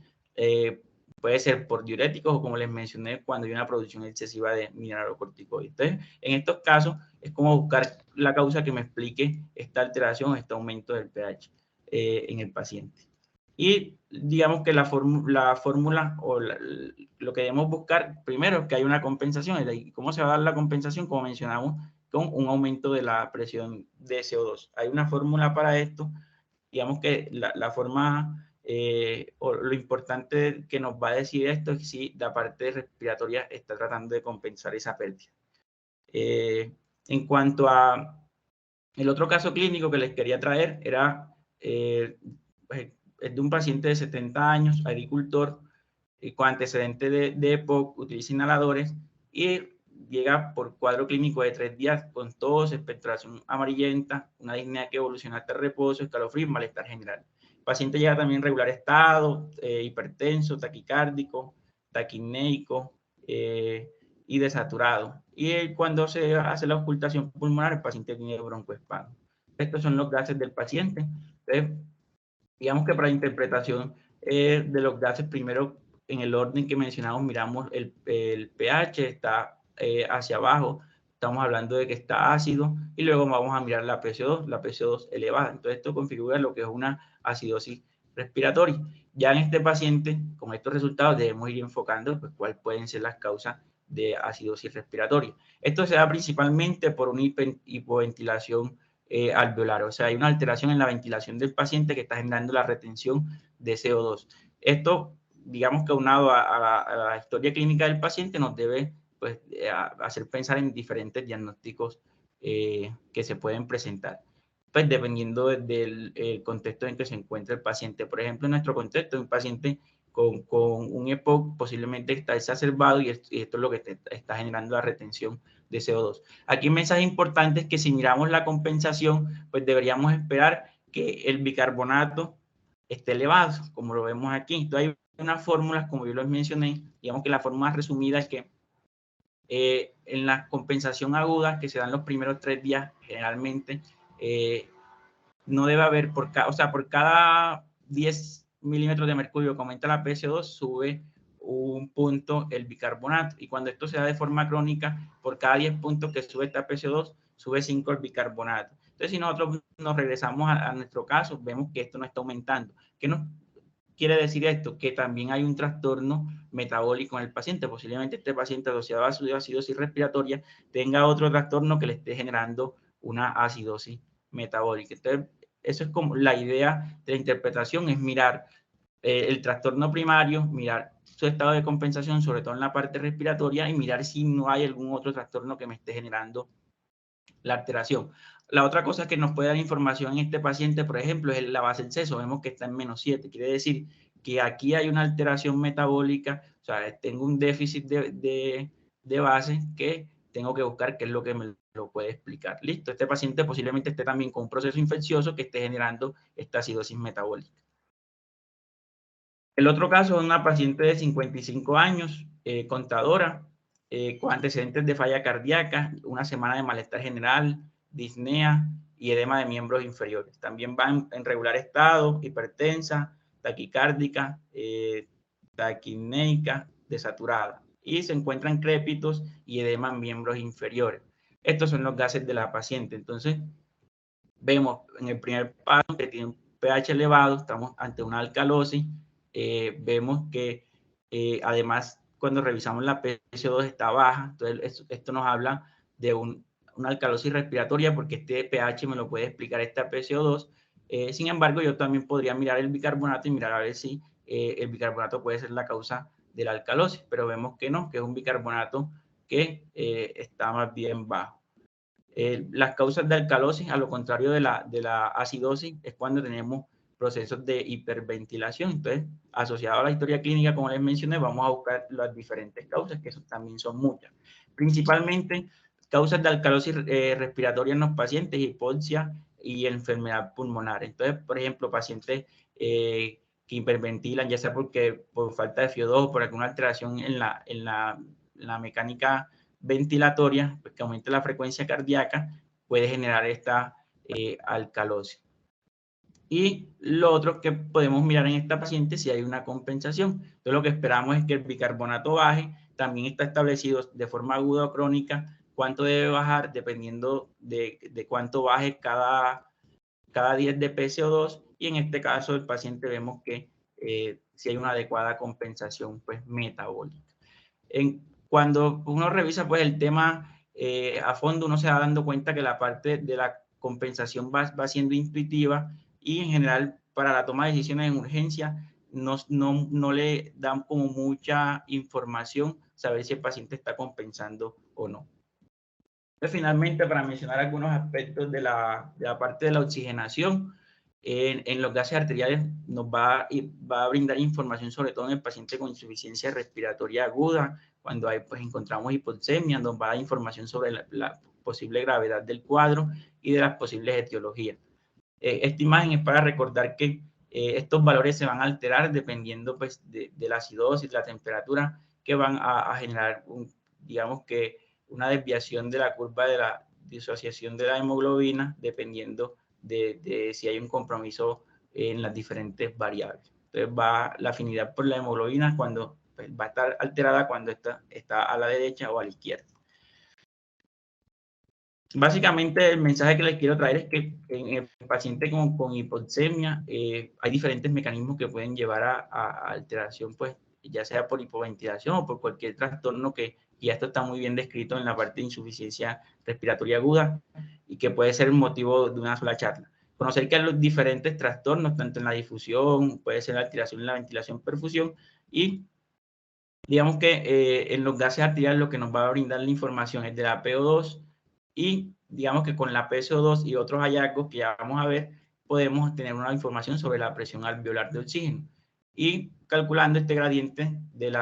A: puede ser por diuréticos o como les mencioné, cuando hay una producción excesiva de mineralocorticoides. Entonces, en estos casos, es como buscar la causa que me explique esta alteración, este aumento del pH en el paciente. Y digamos que la fórmula o lo que debemos buscar primero es que hay una compensación. ¿Cómo se va a dar la compensación? Como mencionamos, con un aumento de la presión de CO2. Hay una fórmula para esto. Digamos que la forma o lo importante que nos va a decir esto es si la parte respiratoria está tratando de compensar esa pérdida. En cuanto a el otro caso clínico que les quería traer era es de un paciente de 70 años, agricultor, con antecedente de EPOC, utiliza inhaladores y llega por cuadro clínico de 3 días con tos, expectoración amarillenta, una disnea que evoluciona hasta reposo, escalofrío y malestar general. El paciente llega también en regular estado, hipertenso, taquicárdico, taquineico y desaturado. Y cuando se hace la auscultación pulmonar, el paciente tiene broncoespasmo. Estos son los gases del paciente. Entonces, digamos que para la interpretación de los gases, primero en el orden que mencionamos, miramos el pH, está hacia abajo, estamos hablando de que está ácido, y luego vamos a mirar la PCO2 elevada. Entonces, esto configura lo que es una acidosis respiratoria. Ya en este paciente, con estos resultados, debemos ir enfocando pues, cuáles pueden ser las causas de acidosis respiratoria. Esto se da principalmente por una hipoventilación alveolar, o sea, hay una alteración en la ventilación del paciente que está generando la retención de CO2. Esto, digamos que aunado a la historia clínica del paciente, nos debe pues, hacer pensar en diferentes diagnósticos que se pueden presentar, pues dependiendo del contexto en que se encuentra el paciente. Por ejemplo, en nuestro contexto, un paciente con un EPOC posiblemente está exacerbado y esto es lo que está generando la retención de CO2. Aquí un mensaje importante es que si miramos la compensación, pues deberíamos esperar que el bicarbonato esté elevado, como lo vemos aquí. Entonces hay unas fórmulas, como yo les mencioné, digamos que la fórmula resumida es que en la compensación aguda, que se dan los primeros 3 días generalmente, no debe haber, por cada 10 milímetros de mercurio que aumenta la PCO2, sube un punto el bicarbonato. Y cuando esto se da de forma crónica, por cada 10 puntos que sube esta PCO2, sube 5 el bicarbonato. Entonces, si nosotros nos regresamos a nuestro caso, vemos que esto no está aumentando. ¿Qué nos quiere decir esto? Que también hay un trastorno metabólico en el paciente. Posiblemente este paciente asociado a su acidosis respiratoria tenga otro trastorno que le esté generando una acidosis metabólica. Entonces, eso es como la idea de la interpretación, es mirar el trastorno primario, mirar su estado de compensación, sobre todo en la parte respiratoria, y mirar si no hay algún otro trastorno que me esté generando la alteración. La otra cosa que nos puede dar información en este paciente, por ejemplo, es la base del seso. Vemos que está en -7. Quiere decir que aquí hay una alteración metabólica, o sea, tengo un déficit de base que tengo que buscar qué es lo que me lo puede explicar. Listo, este paciente posiblemente esté también con un proceso infeccioso que esté generando esta acidosis metabólica. El otro caso es una paciente de 55 años, contadora, con antecedentes de falla cardíaca, una semana de malestar general, disnea y edema de miembros inferiores. También va en regular estado, hipertensa, taquicárdica, taquipneica, desaturada. Y se encuentran crépitos y edema en miembros inferiores. Estos son los gases de la paciente. Entonces, vemos en el primer paso que tiene un pH elevado, estamos ante una alcalosis. Vemos que además cuando revisamos la PCO2 está baja, entonces esto nos habla de una alcalosis respiratoria porque este pH me lo puede explicar esta PCO2. Sin embargo, yo también podría mirar el bicarbonato y mirar a ver si el bicarbonato puede ser la causa de la alcalosis, pero vemos que no, que es un bicarbonato que está más bien bajo. Las causas de alcalosis, a lo contrario de la acidosis, es cuando tenemos procesos de hiperventilación. Entonces, asociado a la historia clínica, como les mencioné, vamos a buscar las diferentes causas, que también son muchas. Principalmente, causas de alcalosis respiratoria en los pacientes, hipoxia y enfermedad pulmonar. Entonces, por ejemplo, pacientes que hiperventilan, ya sea por falta de FiO2 o por alguna alteración en la mecánica ventilatoria, pues, que aumente la frecuencia cardíaca, puede generar esta alcalosis. Y lo otro que podemos mirar en esta paciente si hay una compensación. Entonces, lo que esperamos es que el bicarbonato baje. También está establecido de forma aguda o crónica cuánto debe bajar dependiendo de cuánto baje cada 10 de PCO2. Y en este caso, el paciente vemos que si hay una adecuada compensación pues, metabólica. Cuando uno revisa pues, el tema a fondo, uno se va dando cuenta que la parte de la compensación va siendo intuitiva y en general para la toma de decisiones en urgencia no le dan como mucha información saber si el paciente está compensando o no. Entonces, finalmente, para mencionar algunos aspectos de la parte de la oxigenación, en los gases arteriales nos va a brindar información sobre todo en el paciente con insuficiencia respiratoria aguda, cuando pues, encontramos hipoxemia, nos va a dar información sobre la posible gravedad del cuadro y de las posibles etiologías. Esta imagen es para recordar que estos valores se van a alterar dependiendo pues, de la acidosis, de la temperatura, que van a generar, digamos que, una desviación de la curva de la disociación de la hemoglobina, dependiendo de si hay un compromiso en las diferentes variables. Entonces, la afinidad por la hemoglobina cuando pues, va a estar alterada cuando está a la derecha o a la izquierda. Básicamente, el mensaje que les quiero traer es que en el paciente con hipoxemia hay diferentes mecanismos que pueden llevar a alteración, pues, ya sea por hipoventilación o por cualquier trastorno que ya esto está muy bien descrito en la parte de insuficiencia respiratoria aguda y que puede ser el motivo de una sola charla. Conocer que hay los diferentes trastornos, tanto en la difusión, puede ser la alteración en la ventilación, perfusión, y digamos que en los gases arteriales lo que nos va a brindar la información es de la PO2 y digamos que con la PCO2 y otros hallazgos que ya vamos a ver, podemos tener una información sobre la presión alveolar de oxígeno. Y calculando este gradiente de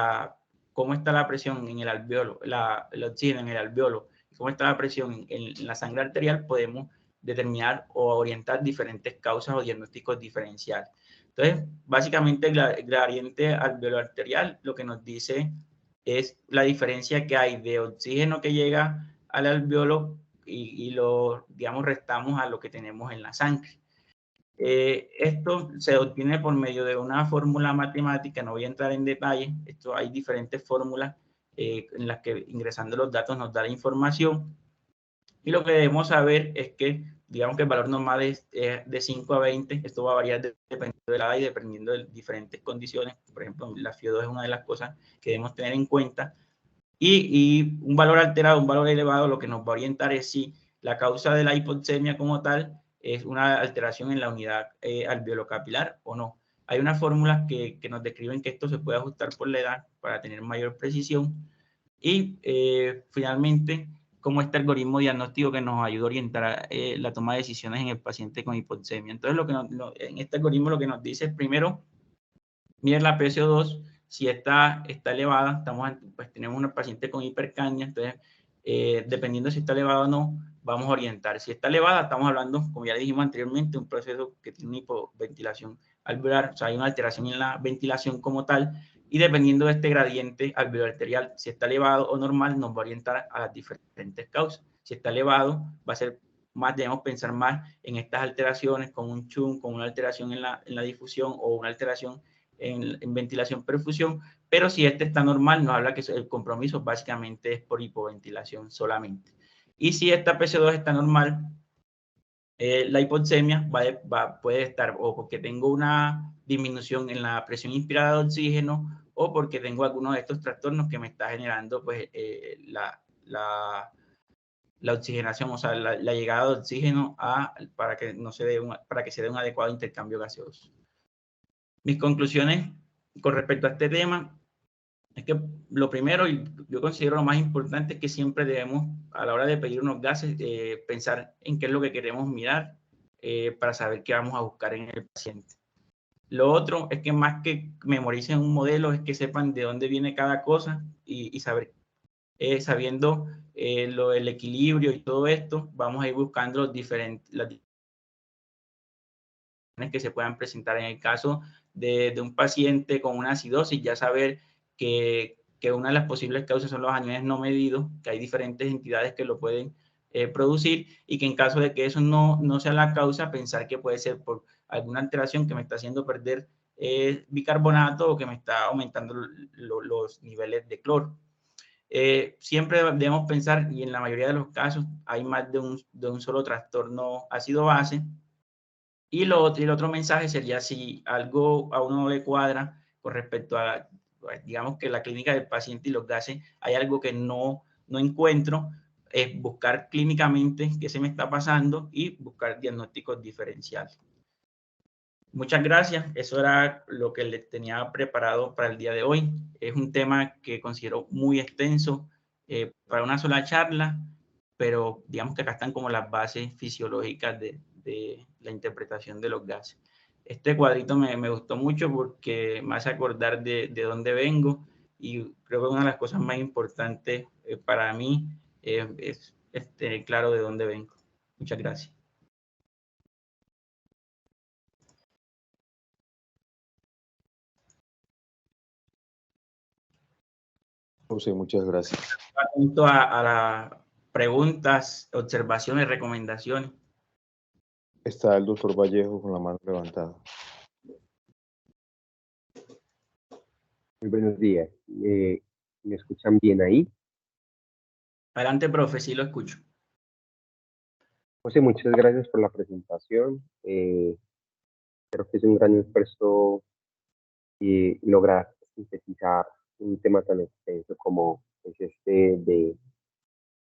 A: cómo está la presión en el alveolo, el oxígeno en el alveolo, y cómo está la presión en la sangre arterial, podemos determinar o orientar diferentes causas o diagnósticos diferenciales. Entonces, básicamente el gradiente alveolar arterial lo que nos dice es la diferencia que hay de oxígeno que llega al alveolo y lo, digamos, restamos a lo que tenemos en la sangre. Esto se obtiene por medio de una fórmula matemática, no voy a entrar en detalle, hay diferentes fórmulas en las que ingresando los datos nos da la información y lo que debemos saber es que, digamos que el valor normal es de 5 a 20, esto va a variar dependiendo de la edad y dependiendo de diferentes condiciones, por ejemplo, la FiO2 es una de las cosas que debemos tener en cuenta, y un valor alterado, un valor elevado, lo que nos va a orientar es si la causa de la hipoxemia como tal es una alteración en la unidad alveolo-capilar o no. Hay unas fórmulas que nos describen que esto se puede ajustar por la edad para tener mayor precisión. Y finalmente, como este algoritmo diagnóstico que nos ayuda a orientar la toma de decisiones en el paciente con hipoxemia. Entonces, en este algoritmo lo que nos dice es primero, miren la PCO2, si está elevada, pues tenemos una paciente con hipercapnia, entonces, dependiendo si está elevada o no, vamos a orientar. Si está elevada, estamos hablando, como ya dijimos anteriormente, un proceso que tiene una hipoventilación alveolar, o sea, hay una alteración en la ventilación como tal, y dependiendo de este gradiente alveolo-arterial, si está elevado o normal, nos va a orientar a las diferentes causas. Si está elevado, va a ser más, debemos pensar más en estas alteraciones con un chum, con una alteración en la difusión o una alteración en ventilación perfusión, pero si este está normal, nos habla que el compromiso básicamente es por hipoventilación solamente. Y si esta PC2 está normal, la hipoxemia puede estar o porque tengo una disminución en la presión inspirada de oxígeno o porque tengo algunos de estos trastornos que me está generando pues, la oxigenación, o sea, la llegada de oxígeno para que se dé un adecuado intercambio gaseoso. Mis conclusiones con respecto a este tema es que lo primero, y yo considero lo más importante, es que siempre debemos, a la hora de pedir unos gases, pensar en qué es lo que queremos mirar para saber qué vamos a buscar en el paciente. Lo otro es que más que memoricen un modelo, es que sepan de dónde viene cada cosa y saber, sabiendo el equilibrio y todo esto, vamos a ir buscando las diferentes que se puedan presentar en el caso de un paciente con una acidosis, ya saber que una de las posibles causas son los aniones no medidos, que hay diferentes entidades que lo pueden producir y que en caso de que eso no sea la causa, pensar que puede ser por alguna alteración que me está haciendo perder bicarbonato o que me está aumentando los niveles de cloro. Siempre debemos pensar, y en la mayoría de los casos hay más de un solo trastorno ácido-base. Y el otro mensaje sería si algo a uno no le cuadra con respecto a, digamos que la clínica del paciente y los gases, hay algo que no encuentro, es buscar clínicamente qué se me está pasando y buscar diagnósticos diferenciales. Muchas gracias. Eso era lo que les tenía preparado para el día de hoy. Es un tema que considero muy extenso para una sola charla, pero digamos que acá están como las bases fisiológicas de la interpretación de los gases. Este cuadrito me gustó mucho porque me hace acordar de dónde vengo y creo que una de las cosas más importantes para mí es tener claro de dónde vengo. Muchas gracias.
B: José, muchas gracias.
A: Atento a las preguntas, observaciones, recomendaciones.
B: Está el doctor Vallejo con la mano levantada.
C: Muy buenos días. ¿Me escuchan bien ahí?
A: Adelante, profe, sí lo escucho.
C: José, muchas gracias por la presentación. Creo que es un gran esfuerzo lograr sintetizar un tema tan extenso como es este de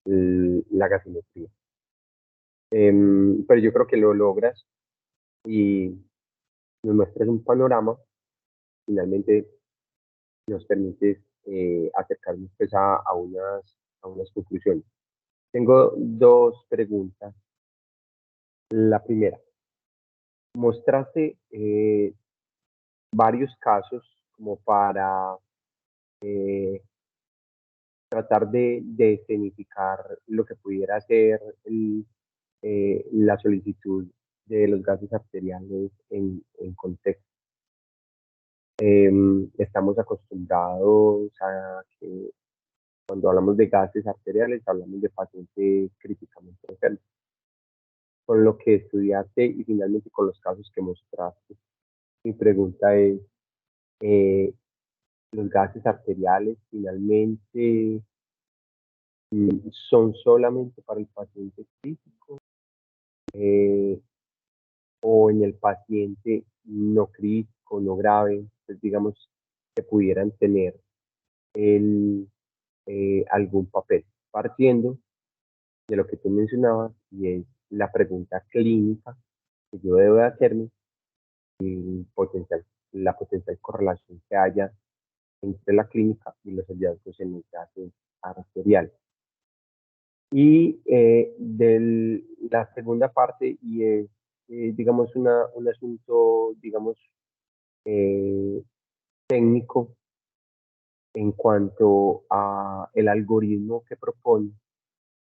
C: la gasimetría. Pero yo creo que lo logras y nos muestras un panorama. Finalmente nos permites acercarnos pues, a unas conclusiones. Tengo dos preguntas. La primera, mostraste varios casos como para tratar de escenificar lo que pudiera ser la solicitud de los gases arteriales en contexto. Estamos acostumbrados a que cuando hablamos de gases arteriales hablamos de pacientes críticamente enfermos. Con lo que estudiaste y finalmente con los casos que mostraste, mi pregunta es, ¿los gases arteriales finalmente son solamente para el paciente crítico o en el paciente no crítico, no grave, pues digamos que pudieran tener algún papel? Partiendo de lo que tú mencionabas, y es la pregunta clínica que yo debo de hacerme y la potencial correlación que haya entre la clínica y los hallazgos en el gases arterial. Y la segunda parte, y es, digamos, un asunto, digamos, eh, técnico en cuanto a el algoritmo que propone,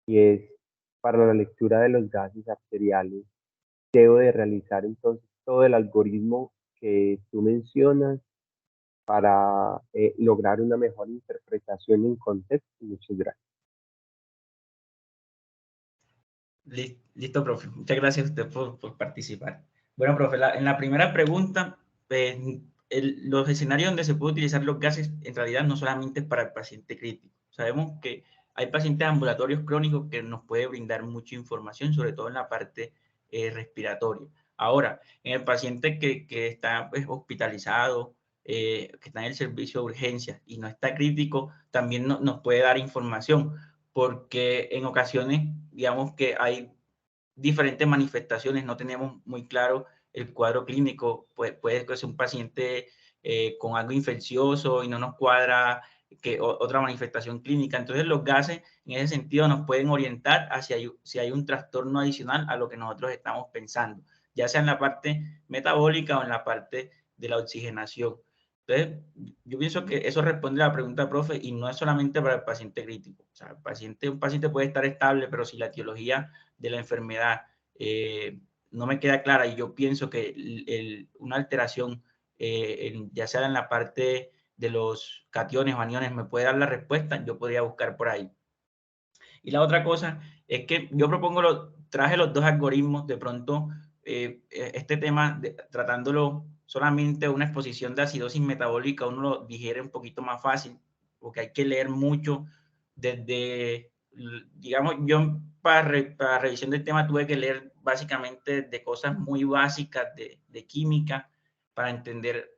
C: y es para la lectura de los gases arteriales, debo de realizar entonces todo el algoritmo que tú mencionas para lograr una mejor interpretación en contexto. Muchas gracias.
A: Listo, profe. Muchas gracias a usted por participar. Bueno, profe, en la primera pregunta, los escenarios donde se puede utilizar los gases, en realidad no solamente es para el paciente crítico. Sabemos que hay pacientes ambulatorios crónicos que nos puede brindar mucha información, sobre todo en la parte respiratoria. Ahora, en el paciente que está pues, hospitalizado, que está en el servicio de urgencias y no está crítico, también nos puede dar información, porque en ocasiones, digamos que hay diferentes manifestaciones, no tenemos muy claro el cuadro clínico, puede ser un paciente con algo infeccioso y no nos cuadra otra manifestación clínica. Entonces los gases en ese sentido nos pueden orientar hacia si hay un trastorno adicional a lo que nosotros estamos pensando, ya sea en la parte metabólica o en la parte de la oxigenación. Entonces, yo pienso que eso responde a la pregunta, profe, y no es solamente para el paciente crítico. O sea, un paciente puede estar estable, pero si la etiología de la enfermedad no me queda clara y yo pienso que una alteración, ya sea en la parte de los cationes o aniones, me puede dar la respuesta, yo podría buscar por ahí. Y la otra cosa es que yo traje los dos algoritmos, de pronto este tema, tratándolo solamente una exposición de acidosis metabólica, uno lo digiere un poquito más fácil, porque hay que leer mucho desde, digamos, yo para revisión del tema tuve que leer básicamente de cosas muy básicas de química para entender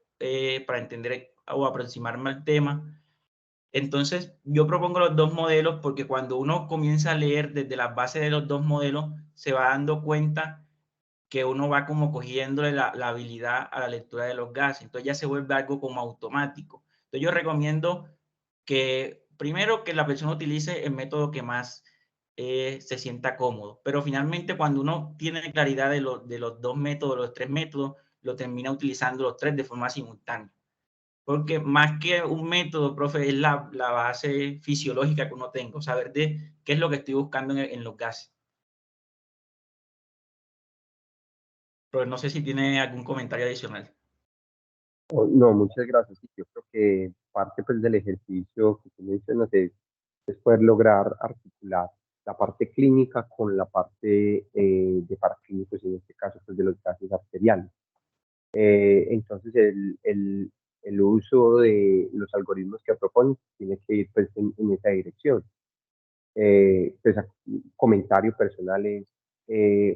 A: o aproximarme al tema. Entonces, yo propongo los dos modelos porque cuando uno comienza a leer desde las bases de los dos modelos, se va dando cuenta que uno va como cogiéndole la habilidad a la lectura de los gases. Entonces ya se vuelve algo como automático. Entonces yo recomiendo que primero que la persona utilice el método que más se sienta cómodo. Pero finalmente cuando uno tiene claridad de los dos métodos, los tres métodos, lo termina utilizando los tres de forma simultánea. Porque más que un método, profe, es la base fisiológica que uno tenga, saber de qué es lo que estoy buscando en los gases. Pero no sé si tiene algún comentario adicional.
C: No, muchas gracias. Sí, yo creo que parte pues, del ejercicio que tú mencionas es poder lograr articular la parte clínica con la parte de paraclínicos, en este caso pues, de los gases arteriales. Entonces, el uso de los algoritmos que proponen tiene que ir pues, en esa dirección. Pues, comentarios personales,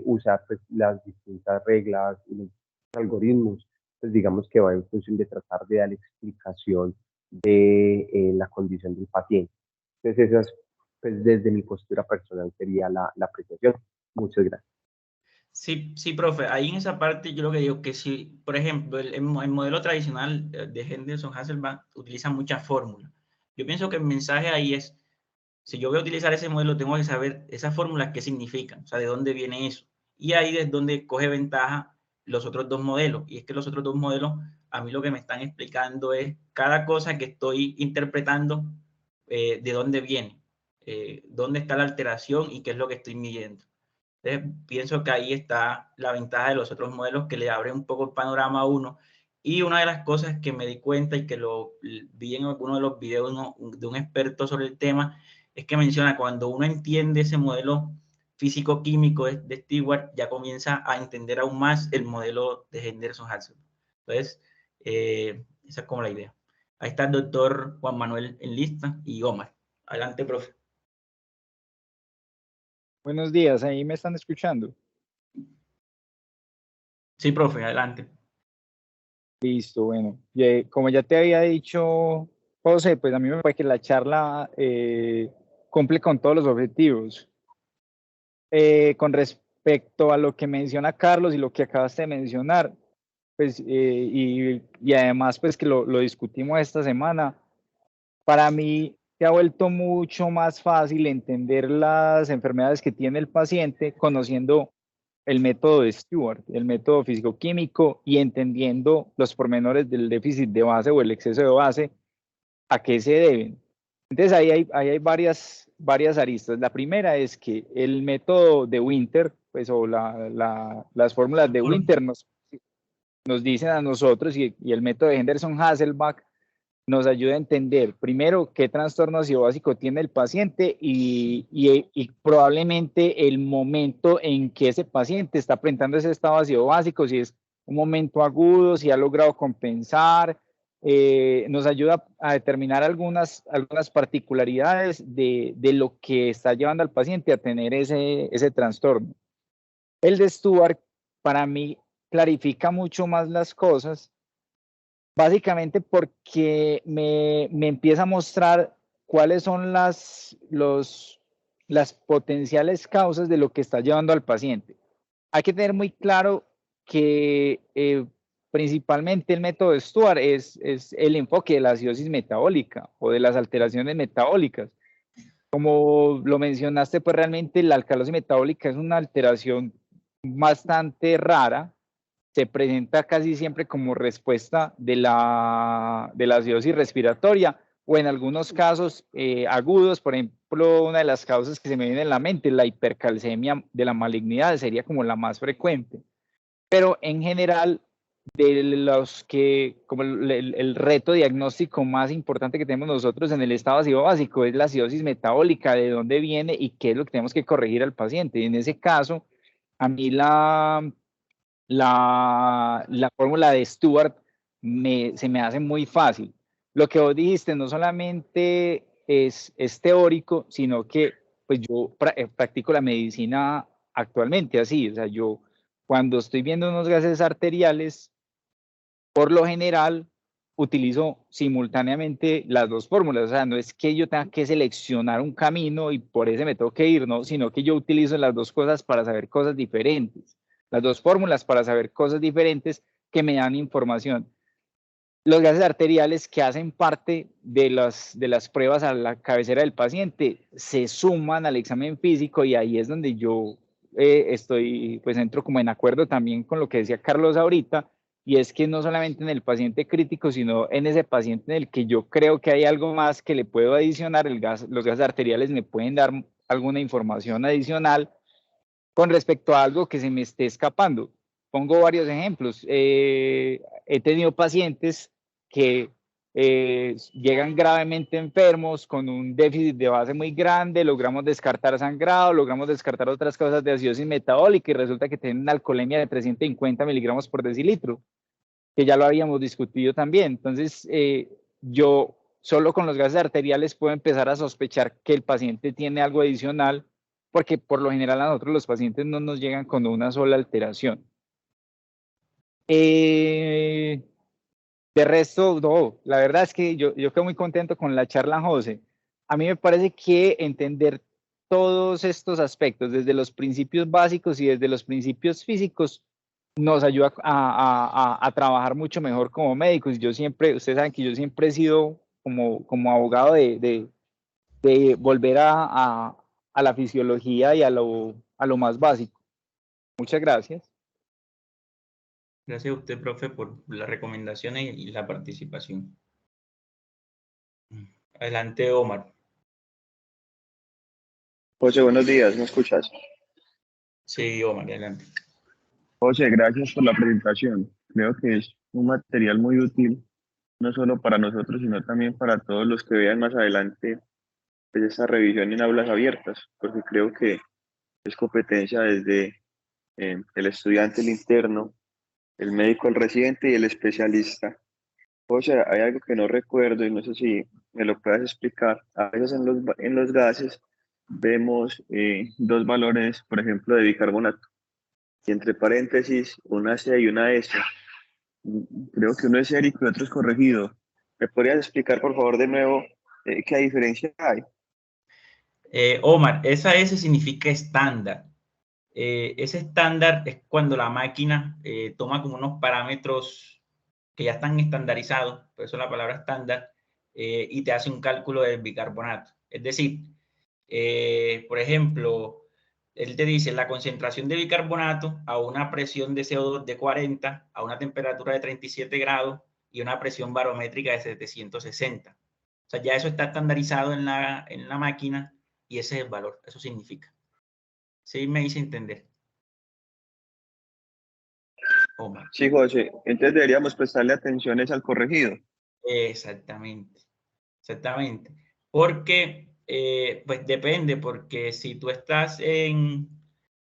C: usar pues, las distintas reglas y los algoritmos, pues digamos que va en función de tratar de dar explicación de la condición del paciente. Entonces, esas, pues desde mi postura personal sería la apreciación. Muchas gracias.
A: Sí, sí, profe, ahí en esa parte yo lo que digo que si, por ejemplo, el modelo tradicional de Henderson-Hasselbalch utiliza muchas fórmulas. Yo pienso que el mensaje ahí es, si yo voy a utilizar ese modelo, tengo que saber esas fórmulas qué significan, o sea, de dónde viene eso. Y ahí es donde coge ventaja los otros dos modelos. Y es que los otros dos modelos, a mí lo que me están explicando es cada cosa que estoy interpretando, de dónde viene, dónde está la alteración y qué es lo que estoy midiendo. Entonces, pienso que ahí está la ventaja de los otros modelos que le abre un poco el panorama a uno. Y una de las cosas que me di cuenta y que lo vi en alguno de los videos de un experto sobre el tema, es que menciona cuando uno entiende ese modelo físico-químico de Stewart, ya comienza a entender aún más el modelo de Henderson-Hasselbalch. Entonces, esa es como la idea. Ahí está el doctor Juan Manuel en lista y Omar. Adelante, profe.
D: Buenos días, ahí me están escuchando.
A: Sí, profe, adelante.
D: Listo, bueno. Como ya te había dicho, José, pues a mí me parece que la charla cumple con todos los objetivos. con respecto a lo que menciona Carlos y lo que acabaste de mencionar, pues, y además pues que lo discutimos esta semana, para mí se ha vuelto mucho más fácil entender las enfermedades que tiene el paciente conociendo el método de Stewart, el método físico-químico y entendiendo los pormenores del déficit de base o el exceso de base, a qué se deben. Entonces ahí hay varias aristas. La primera es que el método de Winter, pues, o las fórmulas de Winter nos dicen a nosotros y el método de Henderson-Hasselbalch nos ayuda a entender primero qué trastorno ácido básico tiene el paciente y probablemente el momento en que ese paciente está presentando ese estado ácido básico, si es un momento agudo, si ha logrado compensar, nos ayuda a determinar algunas particularidades de lo que está llevando al paciente a tener ese trastorno. El de Stewart, para mí, clarifica mucho más las cosas, básicamente porque me empieza a mostrar cuáles son las potenciales causas de lo que está llevando al paciente. Hay que tener muy claro que principalmente el método de Stewart es el enfoque de la acidosis metabólica o de las alteraciones metabólicas. Como lo mencionaste, pues realmente la alcalosis metabólica es una alteración bastante rara, se presenta casi siempre como respuesta de la acidosis respiratoria o en algunos casos agudos. Por ejemplo, una de las causas que se me viene en la mente, la hipercalcemia de la malignidad, sería como la más frecuente. Pero en general, de los que, como el reto diagnóstico más importante que tenemos nosotros en el estado ácido básico es la acidosis metabólica, de dónde viene y qué es lo que tenemos que corregir al paciente. Y en ese caso, a mí la fórmula de Stewart se me hace muy fácil. Lo que vos dijiste no solamente es teórico, sino que pues yo practico la medicina actualmente así. O sea, yo cuando estoy viendo unos gases arteriales, por lo general utilizo simultáneamente las dos fórmulas. O sea, no es que yo tenga que seleccionar un camino y por ese me tengo que ir, no, sino que yo utilizo las dos cosas para saber cosas diferentes. Las dos fórmulas para saber cosas diferentes que me dan información. Los gases arteriales que hacen parte de las pruebas a la cabecera del paciente se suman al examen físico y ahí es donde yo pues entro como en acuerdo también con lo que decía Carlos ahorita, y es que no solamente en el paciente crítico, sino en ese paciente en el que yo creo que hay algo más que le puedo adicionar, los gases arteriales me pueden dar alguna información adicional con respecto a algo que se me esté escapando. Pongo varios ejemplos. He tenido pacientes que llegan gravemente enfermos con un déficit de base muy grande, logramos descartar sangrado, logramos descartar otras causas de acidosis metabólica y resulta que tienen una alcoholemia de 350 miligramos por decilitro, que ya lo habíamos discutido también. Entonces, yo solo con los gases arteriales puedo empezar a sospechar que el paciente tiene algo adicional, porque por lo general a nosotros los pacientes no nos llegan con una sola alteración. De resto, no, la verdad es que yo quedo muy contento con la charla, José. A mí me parece que entender todos estos aspectos, desde los principios básicos y desde los principios físicos, nos ayuda a trabajar mucho mejor como médicos. Yo siempre, ustedes saben que yo siempre he sido como abogado de volver a la fisiología y a lo más básico. Muchas gracias.
A: Gracias a usted, profe, por las recomendaciones y la participación. Adelante, Omar.
E: José, buenos días, ¿me escuchas?
A: Sí, Omar, adelante.
E: José, gracias por la presentación. Creo que es un material muy útil, no solo para nosotros, sino también para todos los que vean más adelante pues, esta revisión en aulas abiertas, porque creo que es competencia desde el estudiante, el interno, el médico, el residente y el especialista. José, hay algo que no recuerdo y no sé si me lo puedas explicar. A veces en los gases vemos dos valores, por ejemplo, de bicarbonato. Y entre paréntesis, una C y una S. Creo que uno es sérico y otro es corregido. ¿Me podrías explicar, por favor, de nuevo qué diferencia hay?
A: Omar, esa S significa estándar. ese estándar es cuando la máquina toma como unos parámetros que ya están estandarizados, por eso la palabra estándar, y te hace un cálculo del bicarbonato. Es decir, por ejemplo, él te dice la concentración de bicarbonato a una presión de CO2 de 40, a una temperatura de 37 grados y una presión barométrica de 760. O sea, ya eso está estandarizado en la máquina y ese es el valor, eso significa. Sí, me hice entender. Omar.
E: Sí, José, entonces deberíamos prestarle atención es al corregido.
A: Exactamente, exactamente. Porque, pues depende, porque si tú estás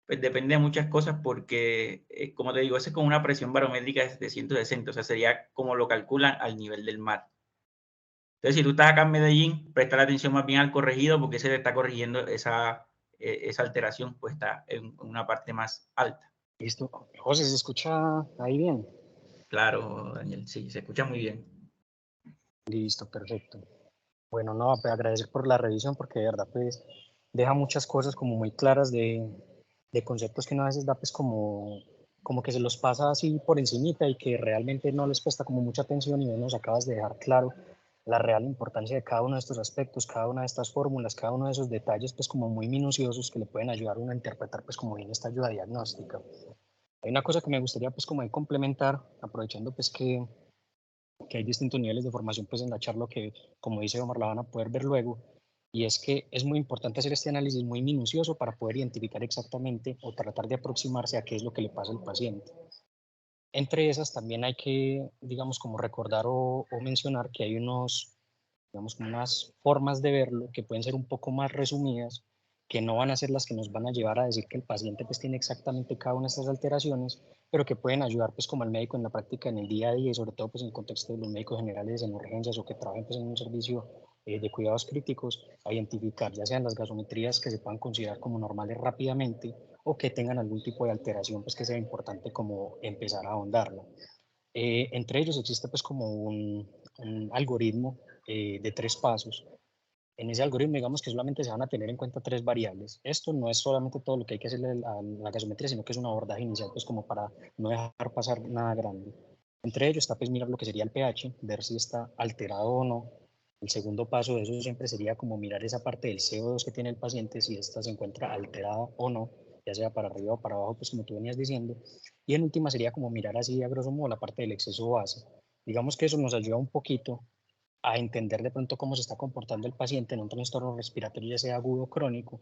A: pues depende de muchas cosas, porque, como te digo, ese es con una presión barométrica de 760, o sea, sería como lo calculan al nivel del mar. Entonces, si tú estás acá en Medellín, presta atención más bien al corregido, porque se le está corrigiendo esa alteración, pues está en una parte más alta.
F: Listo. José, ¿se escucha ahí bien?
A: Claro, Daniel, sí, se escucha muy bien.
F: Listo, perfecto. Bueno, no, pues agradecer por la revisión porque de verdad pues deja muchas cosas como muy claras de conceptos que uno a veces da pues como que se los pasa así por encimita y que realmente no les presta como mucha atención y nos acabas de dejar claro la real importancia de cada uno de estos aspectos, cada una de estas fórmulas, cada uno de esos detalles pues como muy minuciosos que le pueden ayudar a uno a interpretar pues como bien esta ayuda diagnóstica. Hay una cosa que me gustaría pues como de complementar, aprovechando pues que hay distintos niveles de formación pues en la charla que, como dice Omar, la van a poder ver luego, y es que es muy importante hacer este análisis muy minucioso para poder identificar exactamente o tratar de aproximarse a qué es lo que le pasa al paciente. Entre esas también hay que, digamos, como recordar o mencionar que hay digamos, unas formas de verlo que pueden ser un poco más resumidas, que no van a ser las que nos van a llevar a decir que el paciente pues tiene exactamente cada una de estas alteraciones, pero que pueden ayudar pues como al médico en la práctica en el día a día y sobre todo pues en el contexto de los médicos generales en urgencias o que trabajen pues en un servicio de cuidados críticos, a identificar ya sean las gasometrías que se puedan considerar como normales rápidamente o que tengan algún tipo de alteración pues que sea importante como empezar a ahondarla. Entre ellos existe pues como un algoritmo de 3 pasos. En ese algoritmo, digamos que solamente se van a tener en cuenta 3 variables. Esto no es solamente todo lo que hay que hacerle a la gasometría, sino que es un abordaje inicial, pues como para no dejar pasar nada grande. Entre ellos está pues mirar lo que sería el pH, ver si está alterado o no. El segundo paso de eso siempre sería como mirar esa parte del CO2 que tiene el paciente, si esta se encuentra alterada o no, ya sea para arriba o para abajo, pues como tú venías diciendo. Y en última sería como mirar así a grosso modo la parte del exceso base. Digamos que eso nos ayuda un poquito a entender de pronto cómo se está comportando el paciente en un trastorno respiratorio, ya sea agudo o crónico.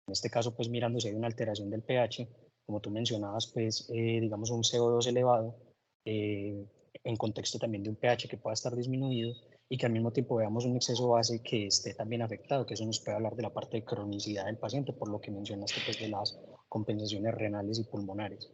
F: En este caso, pues mirando si hay una alteración del pH, como tú mencionabas, pues digamos un CO2 elevado, en contexto también de un pH que pueda estar disminuido y que al mismo tiempo veamos un exceso base que esté también afectado, que eso nos puede hablar de la parte de cronicidad del paciente, por lo que mencionaste pues de las compensaciones renales y pulmonares.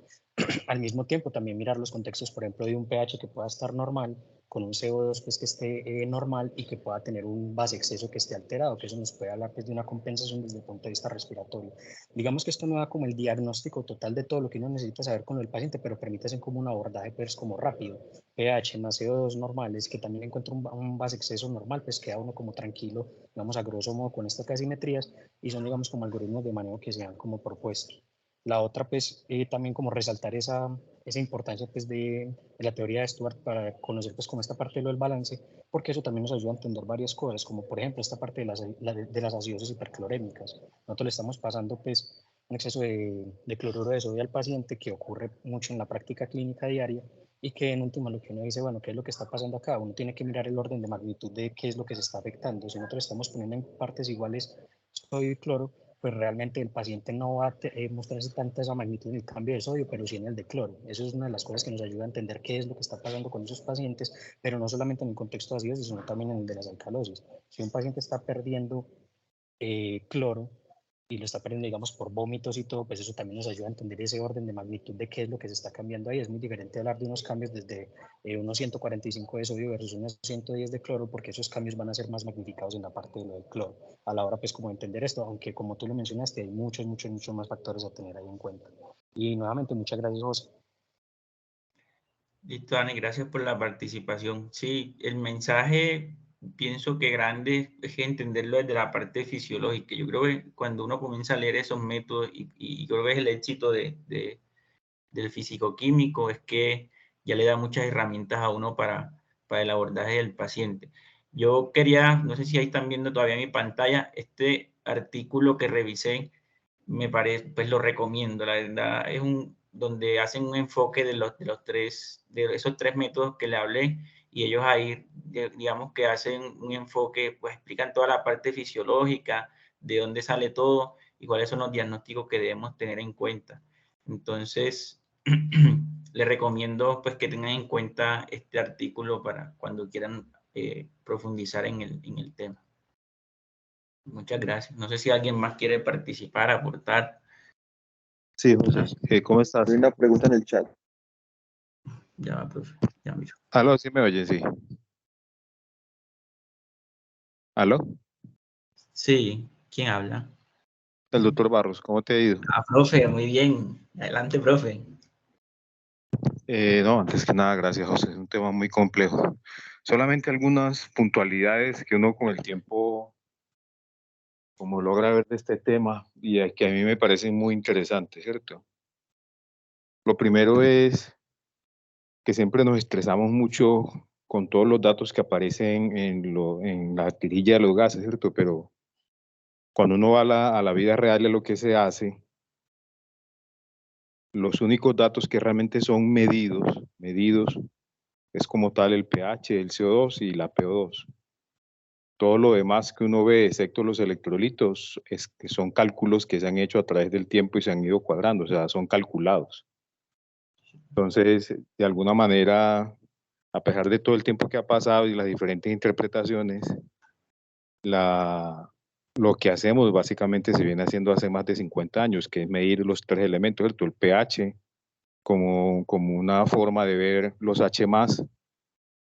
F: Al mismo tiempo también mirar los contextos, por ejemplo, de un pH que pueda estar normal, con un CO2 pues, que esté normal y que pueda tener un base exceso que esté alterado, que eso nos puede hablar pues, de una compensación desde el punto de vista respiratorio. Digamos que esto no da como el diagnóstico total de todo lo que uno necesita saber con el paciente, pero permite hacer como un abordaje pues como rápido. pH más CO2 normales, que también encuentra un base exceso normal, pues queda uno como tranquilo, digamos a grosso modo con estas casimetrías, y son digamos como algoritmos de manejo que se han como propuesto. La otra, pues, también como resaltar esa importancia, pues, de la teoría de Stuart para conocer, pues, como esta parte de lo del balance, porque eso también nos ayuda a entender varias cosas, como por ejemplo esta parte de las acidosis hiperclorémicas. Nosotros le estamos pasando, pues, un exceso de cloruro de sodio al paciente que ocurre mucho en la práctica clínica diaria y que en última lo que uno dice, bueno, ¿qué es lo que está pasando acá? Uno tiene que mirar el orden de magnitud de qué es lo que se está afectando. Si nosotros estamos poniendo en partes iguales sodio y cloro, pues realmente el paciente no va a mostrarse tanta esa magnitud en el cambio de sodio, pero sí en el de cloro. Eso es una de las cosas que nos ayuda a entender qué es lo que está pasando con esos pacientes, pero no solamente en el contexto de acidosis, sino también en el de las alcalosis. Si un paciente está perdiendo cloro y lo está perdiendo, digamos, por vómitos y todo, pues eso también nos ayuda a entender ese orden de magnitud de qué es lo que se está cambiando ahí. Es muy diferente hablar de unos cambios desde unos 145 de sodio versus unos 110 de cloro, porque esos cambios van a ser más magnificados en la parte de lo del cloro. A la hora, pues, como entender esto, aunque como tú lo mencionaste, hay muchos más factores a tener ahí en cuenta. Y nuevamente, muchas gracias, José.
A: Listo, Dani, gracias por la participación. Sí, el mensaje pienso que grande es entenderlo desde la parte fisiológica. Yo creo que cuando uno comienza a leer esos métodos, y creo que es el éxito del físico-químico, es que ya le da muchas herramientas a uno para el abordaje del paciente. Yo quería, no sé si ahí están viendo todavía mi pantalla, este artículo que revisé, me parece, pues lo recomiendo, la verdad, es donde hacen un enfoque de esos tres métodos que le hablé, y ellos ahí, digamos que hacen un enfoque, pues explican toda la parte fisiológica, de dónde sale todo y cuáles son los diagnósticos que debemos tener en cuenta. Entonces, les recomiendo pues que tengan en cuenta este artículo para cuando quieran profundizar en el tema. Muchas gracias. No sé si alguien más quiere participar, aportar.
B: Sí, José, ¿cómo estás?
E: Hay una pregunta en el chat.
A: Ya va, profe. Ya miro.
B: Aló, sí me oye, sí. Aló,
A: Sí, ¿quién habla?
B: el doctor Barros, ¿cómo te ha ido?
A: Ah, profe, muy bien. Adelante, profe.
B: No, antes que nada, gracias, José. Es un tema muy complejo. Solamente algunas puntualidades que uno con el tiempo, como logra ver de este tema, y que a mí me parecen muy interesantes, ¿cierto? Lo primero es que siempre nos estresamos mucho con todos los datos que aparecen en la tirilla de los gases, ¿cierto? Pero cuando uno va a la vida real de lo que se hace, los únicos datos que realmente son medidos, es como tal el pH, el CO2 y la PO2. Todo lo demás que uno ve, excepto los electrolitos, es que son cálculos que se han hecho a través del tiempo y se han ido cuadrando, o sea, son calculados. Entonces, de alguna manera, a pesar de todo el tiempo que ha pasado y las diferentes interpretaciones, lo que hacemos básicamente se viene haciendo hace más de 50 años, que es medir los tres elementos, ¿cierto? El pH como una forma de ver los H+,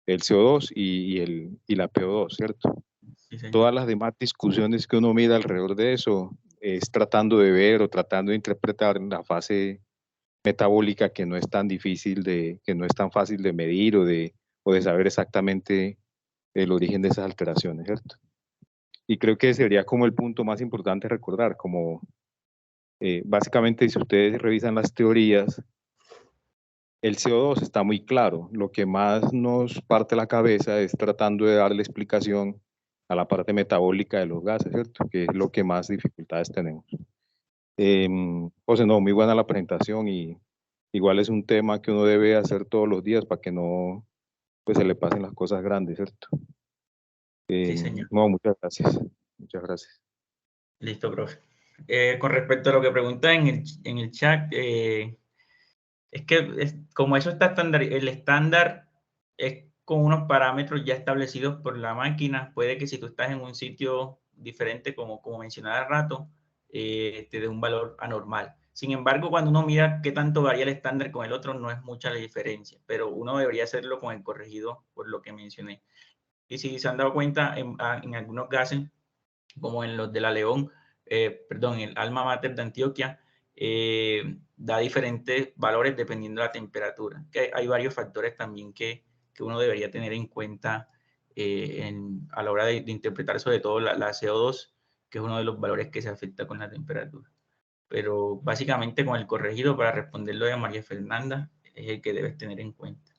B: el CO2 y la PO2, ¿cierto?
A: Sí, señor.
B: Todas las demás discusiones que uno mira alrededor de eso es tratando de ver o tratando de interpretar en la fase metabólica, que no es tan difícil que no es tan fácil de medir o de saber exactamente el origen de esas alteraciones, ¿cierto? Y creo que sería como el punto más importante recordar, como básicamente si ustedes revisan las teorías, el CO2 está muy claro. Lo que más nos parte la cabeza es tratando de darle explicación a la parte metabólica de los gases, ¿cierto? Que es lo que más dificultades tenemos. José, no, muy buena la presentación, y igual es un tema que uno debe hacer todos los días para que no pues, se le pasen las cosas grandes, ¿cierto?
A: Sí, señor.
B: No, muchas gracias. Muchas gracias.
A: Listo, profe. Con respecto a lo que pregunta en el chat, es que como eso está el estándar es con unos parámetros ya establecidos por la máquina. Puede que si tú estás en un sitio diferente, como mencionaba hace rato, te dé un valor anormal. Sin embargo, cuando uno mira qué tanto varía el estándar con el otro, no es mucha la diferencia, pero uno debería hacerlo con el corregido por lo que mencioné. Y si se han dado cuenta, en algunos gases, como en los de la León, perdón, el Alma Mater de Antioquia, da diferentes valores dependiendo de la temperatura. Que hay varios factores también que uno debería tener en cuenta a la hora de interpretar, sobre todo la CO2, que es uno de los valores que se afecta con la temperatura. Pero básicamente con el corregido, para responderlo de María Fernanda, es el que debes tener en cuenta.